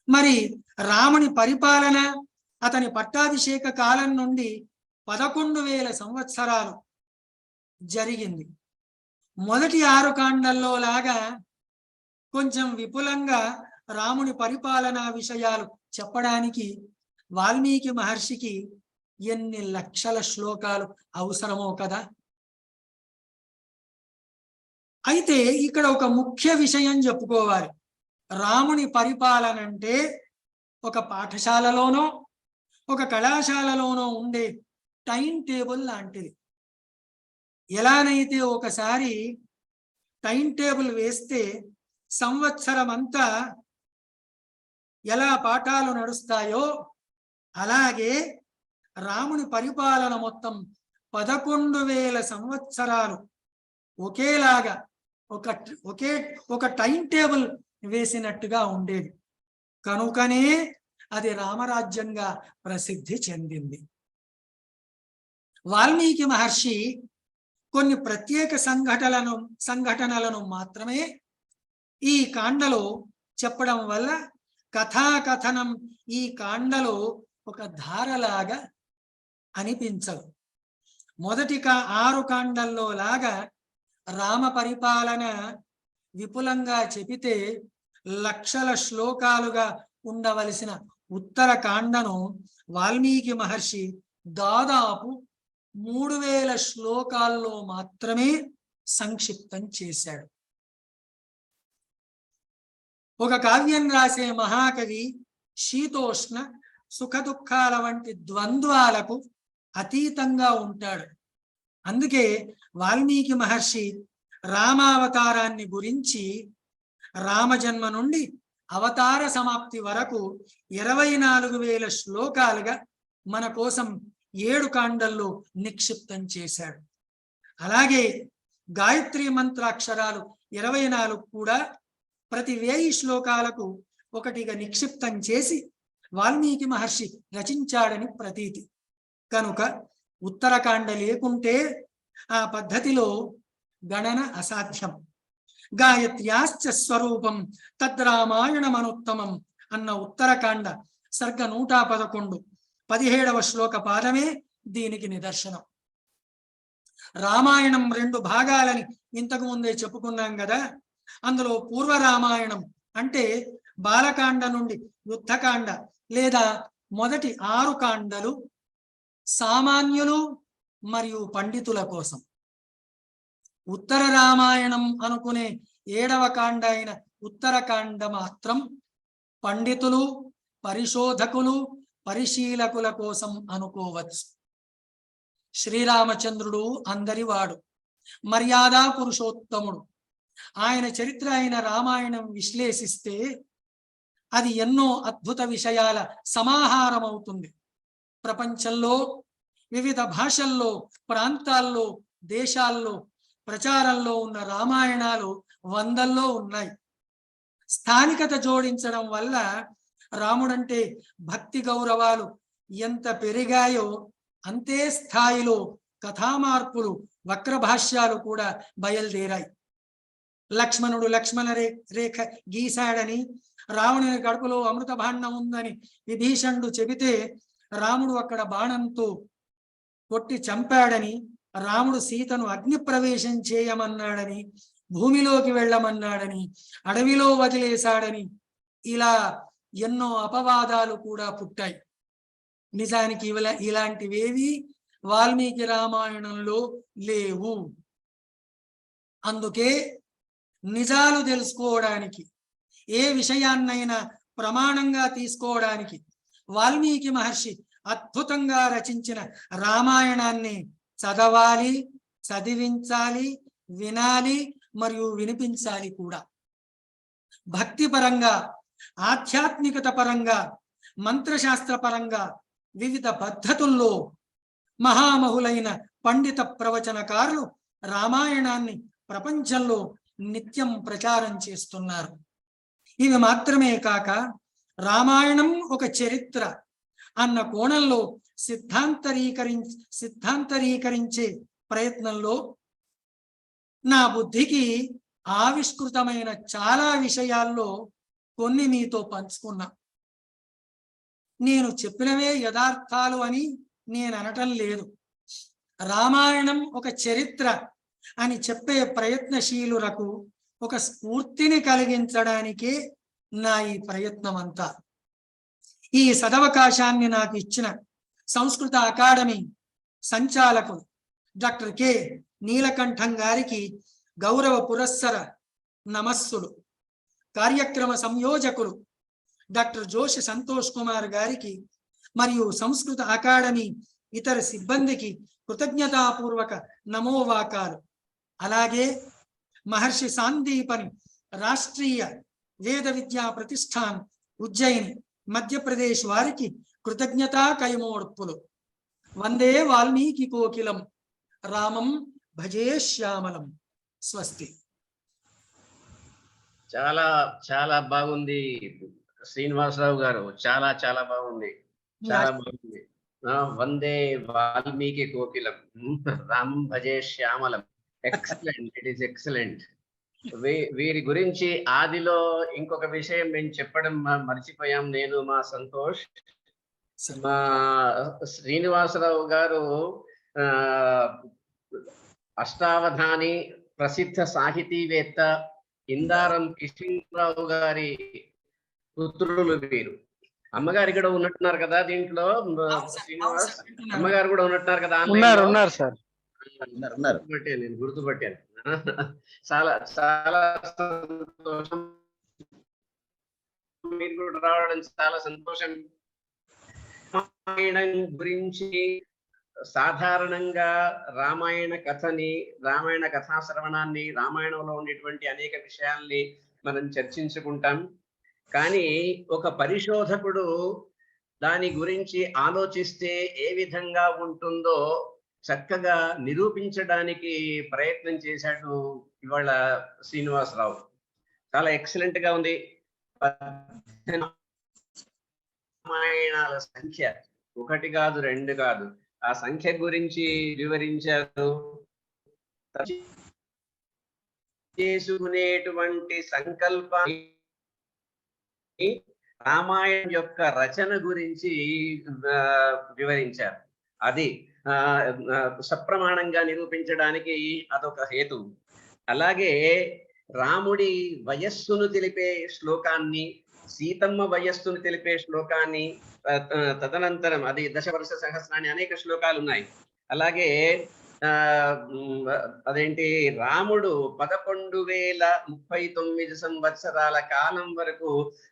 మరి రాముని పరిపాలన, అతని పట్టాభిషేక కాలం నుండి 11,000 సంవత్సరాలు జరిగింది. మొదటి 6 కాండల్లో లాగా కొంచెం విపులంగా రాముని పరిపాలనా విషయాలు చెప్పడానికి వాల్మీకి మహర్షికి ఎన్ని లక్షల శ్లోకాలు అవసరమో కదా. అయితే ఇక్కడ ఒక ముఖ్య విషయం చెప్పుకోవాలి. రాముని పరిపాలన అంటే ఒక పాఠశాలలోనో ఒక కళాశాలలోనో ఉండే టైం టేబుల్ లాంటిది. ఎలానైతే ఒకసారి టైం టేబుల్ వేస్తే సంవత్సరం అంతా ఎలా పాఠాలు నడుస్తాయో అలాగే రాముని పరిపాలన మొత్తం 11,000 సంవత్సరాలు ఒకేలాగా ఒక టైం టేబుల్ వేసినట్టుగా ఉండేది. కనుకనే అది రామరాజ్యంగా ప్రసిద్ధి చెందింది. వాల్మీకి మహర్షి కొన్ని ప్రత్యేక సంఘటనలను మాత్రమే ఈ కాండలో చెప్పడం వల్ల కథాకథనం ఈ కాండలో ఒక ధారలాగా అనిపించవు. మొదటి 6 కాండల్లో లాగా రామ పరిపాలన విపులంగా చెబితే లక్షల శ్లోకాలుగా ఉండవలసిన ఉత్తరకాండను వాల్మీకి మహర్షి దాదాపు 3000 శ్లోకాల్లో మాత్రమే సంక్షిప్తం చేశాడు. ఒక కావ్యం రాసే మహాకవి శీతోష్ణ సుఖ దుఃఖాల వంటి ద్వంద్వాలకు అతీతంగా ఉంటాడు. అందుకే వాల్మీకి మహర్షి రామావతారాన్ని గురించి రామజన్మ నుండి అవతార సమాప్తి వరకు 24,000 శ్లోకాలుగా మన కోసం 7 కాండల్లో నిక్షిప్తం చేశాడు. అలాగే గాయత్రి మంత్రాక్షరాలు 24 కూడా ప్రతి 1000 శ్లోకాలకు ఒకటిగా నిక్షిప్తం చేసి వాల్మీకి మహర్షి రచించాడని ప్రతీతి. కనుక ఉత్తరకాండ లేకుంటే ఆ పద్ధతిలో గణన అసాధ్యం. గాయత్ర్యాశ్చ స్వరూపం తద్రామాయణమనుత్తమం అన్న ఉత్తరకాండ సర్గ 111 17వ శ్లోక పాదమే దీనికి నిదర్శనం. రామాయణం 2 భాగాలని ఇంతకు ముందే చెప్పుకున్నాం కదా. అందులో పూర్వ రామాయణం అంటే బాలకాండ నుండి యుద్ధకాండ లేదా మొదటి 6 కాండలు సామాన్యులు మరియు పండితుల కోసం. ఉత్తర రామాయణం అనుకునే 7వ కాండ అయిన ఉత్తరకాండ మాత్రం పండితులు, పరిశోధకులు, పరిశీలకుల కోసం అనుకోవచ్చు. శ్రీరామచంద్రుడు అందరివాడు, మర్యాదా పురుషోత్తముడు. ఆయన చరిత్ర అయిన రామాయణం విశ్లేషిస్తే అది ఎన్నో అద్భుత విషయాల సమాహారం అవుతుంది. ప్రపంచంలో వివిధ భాషల్లో, ప్రాంతాల్లో, దేశాల్లో ప్రచారంలో ఉన్న రామాయణాలు వందల్లో ఉన్నాయి. స్థానికత జోడించడం వల్ల రాముడంటే భక్తి గౌరవాలు ఎంత పెరిగాయో అంతే స్థాయిలో కథామార్పులు, వక్రభాష్యాలు కూడా బయలుదేరాయి. లక్ష్మణుడు లక్ష్మణ రేఖ గీశాడని, రావణుని గడుపులో అమృత భాండం ఉందని విభీషణుడు చెబితే రాముడు అక్కడ బాణంతో కొట్టి చంపాడని, రాముడు సీతను అగ్ని ప్రవేశం చేయమన్నాడని, భూమిలోకి వెళ్ళమన్నాడని, అడవిలో వదిలేశాడని, ఇలా ఎన్నో అపవాదాలు కూడా పుట్టాయి. నిజానికి ఇలాంటివేవి వాల్మీకి రామాయణంలో లేవు. అందుకే నిజాలు తెలుసుకోవడానికి, ఏ విషయాన్నైనా ప్రమాణంగా తీసుకోవడానికి వాల్మీకి మహర్షి అద్భుతంగా రచించిన రామాయణాన్ని చదవాలి, చదివించాలి, వినాలి మరియు వినిపించాలి కూడా. భక్తి పరంగా, ఆధ్యాత్మికత పరంగా, మంత్రశాస్త్ర పరంగా వివిధ పద్ధతుల్లో మహామహులైన పండిత ప్రవచనకారులు రామాయణాన్ని ప్రపంచంలో నిత్యం ప్రచారం చేస్తున్నారు. ఇవి మాత్రమే కాక రామాయణం ఒక చరిత్ర అన్న కోణంలో సిద్ధాంతరీకరించే ప్రయత్నంలో నా బుద్ధికి ఆవిష్కృతమైన చాలా విషయాల్లో కొన్ని మీతో పంచుకున్నా. నేను చెప్పినవే యథార్థాలు అని నేను అనటం లేదు. రామాయణం ఒక చరిత్ర అని చెప్పే ప్రయత్నశీలులకు ఒక స్ఫూర్తిని కలిగించడానికే నా ఈ ప్రయత్నం అంతా. ఈ సదవకాశాన్ని నాకు ఇచ్చిన సంస్కృత అకాడమీ సంచాలకులు డాక్టర్ కె నీలకంఠం గారికి గౌరవ పురస్సర నమస్సులు. కార్యక్రమ సంయోజకులు డాక్టర్ జోషి సంతోష్ కుమార్ గారికి మరియు సంస్కృత అకాడమీ ఇతర సిబ్బందికి కృతజ్ఞతాపూర్వక నమోవాకాలు. అలాగే మహర్షి సాందీపని రాష్ట్రీయ వేద విద్యా ప్రతిష్టాన్ ఉజ్జయిని మధ్యప్రదేశ్ వారికి కృతజ్ఞతా కైమోడ్పులు. వందే వాల్మీకి కోకిలం రామం భజే శ్యామలం. స్వస్తి. చాలా చాలా బాగుంది శ్రీనివాసరావు గారు, చాలా చాలా బాగుంది, చాలా బాగుంది. వందే వాల్మీకి కోకిలం రామం భజే Shyamalam. Excellent, it is excellent. వీరి గురించి ఆదిలో ఇంకొక విషయం మేము చెప్పడం మర్చిపోయాం, నేను మా సంతోష్. సరే. మా శ్రీనివాసరావు గారు ఆ అష్టావధాని ప్రసిద్ధ సాహితీవేత్త ఇందారం కిషన్రావు గారి పుత్రులు వీరు. అమ్మగారు కూడా ఉన్నట్టున్నారు కదా దీంట్లో. అవును సార్, అవును శ్రీనివాస్ సార్, వింటున్నాను. అమ్మగారు కూడా ఉన్నట్టున్నారు కదా online ఉన్నారు లో? ఉన్నారు సార్. నేను గుర్తుపట్టాను. చాలా చాలా సంతోషం, మీరు కూడా రావడం చాలా సంతోషం. రామాయణం గురించి సాధారణంగా రామాయణ కథని, రామాయణ కథాశ్రవణాన్ని, రామాయణంలో ఉండేటువంటి అనేక విషయాల్ని మనం చర్చించుకుంటాం. కానీ ఒక పరిశోధకుడు దాని గురించి ఆలోచిస్తే ఏ విధంగా ఉంటుందో చక్కగా నిరూపించడానికి ప్రయత్నం చేశాడు ఇవాళ శ్రీనివాసరావు. చాలా ఎక్సలెంట్ గా ఉంది. రామాయణాల సంఖ్య 1 కాదు 2 కాదు, ఆ సంఖ్య గురించి వివరించారు. చేసుకునేటువంటి సంకల్పాన్ని రామాయణం యొక్క రచన గురించి వివరించారు. అది సప్రమాణంగా నిరూపించడానికి అదొక హేతు. అలాగే రాముడి వయస్సును తెలిపే శ్లోకాన్ని, సీతమ్మ వయస్సును తెలిపే శ్లోకాన్ని, తదనంతరం అది దశవర్ష సహస్రాన్ని, అనేక శ్లోకాలు ఉన్నాయి. అలాగే అదేంటి రాముడు 11,039 సంవత్సరాల కాలం వరకు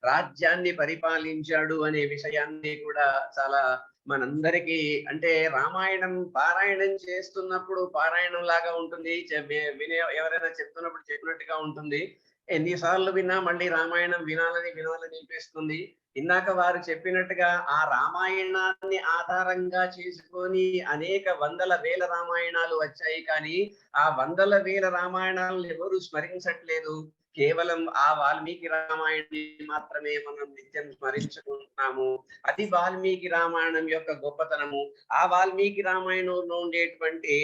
రాజ్యాన్ని పరిపాలించాడు అనే విషయాన్ని కూడా చాలా మనందరికీ, అంటే రామాయణం పారాయణం చేస్తున్నప్పుడు పారాయణం లాగా ఉంటుంది, ఎవరైనా చెప్తున్నప్పుడు చెప్పినట్టుగా ఉంటుంది. ఎన్నిసార్లు విన్నా మళ్ళీ రామాయణం వినాలని అనిపిస్తుంది. ఇందాక వారు చెప్పినట్టుగా ఆ రామాయణాన్ని ఆధారంగా చేసుకొని అనేక వందల వేల రామాయణాలు వచ్చాయి. కానీ ఆ వందల వేల రామాయణాలను ఎవరు స్మరించట్లేదు. కేవలం ఆ వాల్మీకి రామాయణాన్ని మాత్రమే మనం నిత్యం స్మరించుకుంటున్నాము. అది వాల్మీకి రామాయణం యొక్క గొప్పతనము. ఆ వాల్మీకి రామాయణంలో ఉండేటువంటి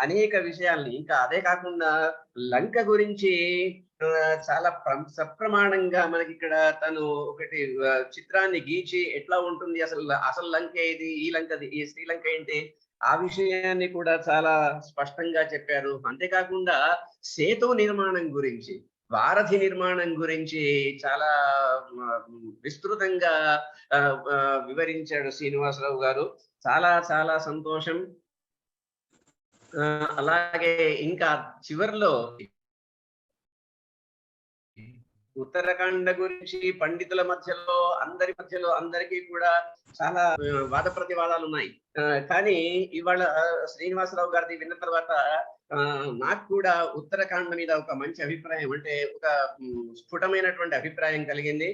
అనేక విషయాల్ని, ఇంకా అదే కాకుండా లంక గురించి చాలా సప్రమాణంగా మనకి ఇక్కడ తను ఒకటి చిత్రాన్ని గీచి ఎట్లా ఉంటుంది, అసలు లంక ఏది, ఈ లంకది, ఈ శ్రీలంక ఏంటి, ఆ విషయాన్ని కూడా చాలా స్పష్టంగా చెప్పారు. అంతేకాకుండా సేతు నిర్మాణం గురించి, వారధి నిర్మాణం గురించి చాలా విస్తృతంగా వివరించాడు శ్రీనివాసరావు గారు. చాలా చాలా సంతోషం. అలాగే ఇంకా చివరిలో ఉత్తరాఖండ గురించి పండితుల మధ్యలో, అందరికీ కూడా చాలా వాద ప్రతివాదాలు ఉన్నాయి. కానీ ఇవాళ శ్రీనివాసరావు గారిది విన్న తర్వాత నాకు కూడా ఉత్తరాఖండ్ మీద ఒక మంచి అభిప్రాయం, అంటే ఒక స్ఫుటమైనటువంటి అభిప్రాయం కలిగింది.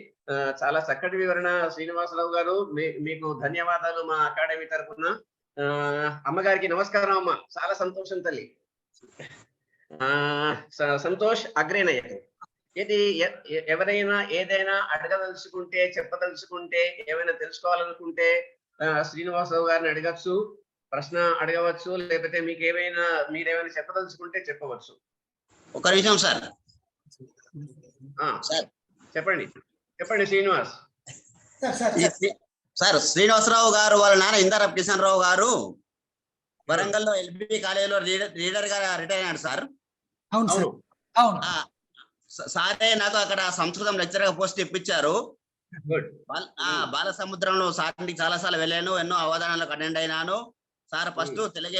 చాలా చక్కటి వివరణ శ్రీనివాసరావు గారు, మీకు ధన్యవాదాలు మా అకాడమీ తరఫున. అమ్మగారికి నమస్కారం అమ్మ. చాలా సంతోషం తల్లి. సంతోష్ అగ్రేనయ్య. ఇది ఎవరైనా ఏదైనా అడగదలుచుకుంటే, చెప్పదలుచుకుంటే, ఏమైనా తెలుసుకోవాలనుకుంటే శ్రీనివాసరావు గారిని అడగచ్చు, ప్రశ్న అడగవచ్చు, లేకపోతే మీరేమైనా చెప్పదలుచుకుంటే చెప్పవచ్చు. ఒక నిమిషం సార్. చెప్పండి శ్రీనివాస్. సార్, శ్రీనివాసరావు గారు వాళ్ళ నాన్న ఇందారం కిషన్ రావు గారు వరంగల్లో ఎల్బి కాలేజీలో రీడర్ గా రిటైర్ అయ్యాడు సార్. అవును సార్, అవును. సారే నాకు అక్కడ సంస్కృతం లెక్చరర్ గా పోస్ట్ ఇప్పించారు. బాల సముద్రంలో సార్ చాలా సార్లు వెళ్ళాను, ఎన్నో అవధానాలకు అటెండ్ అయినాను సార్. ఫస్ట్ తెలుగు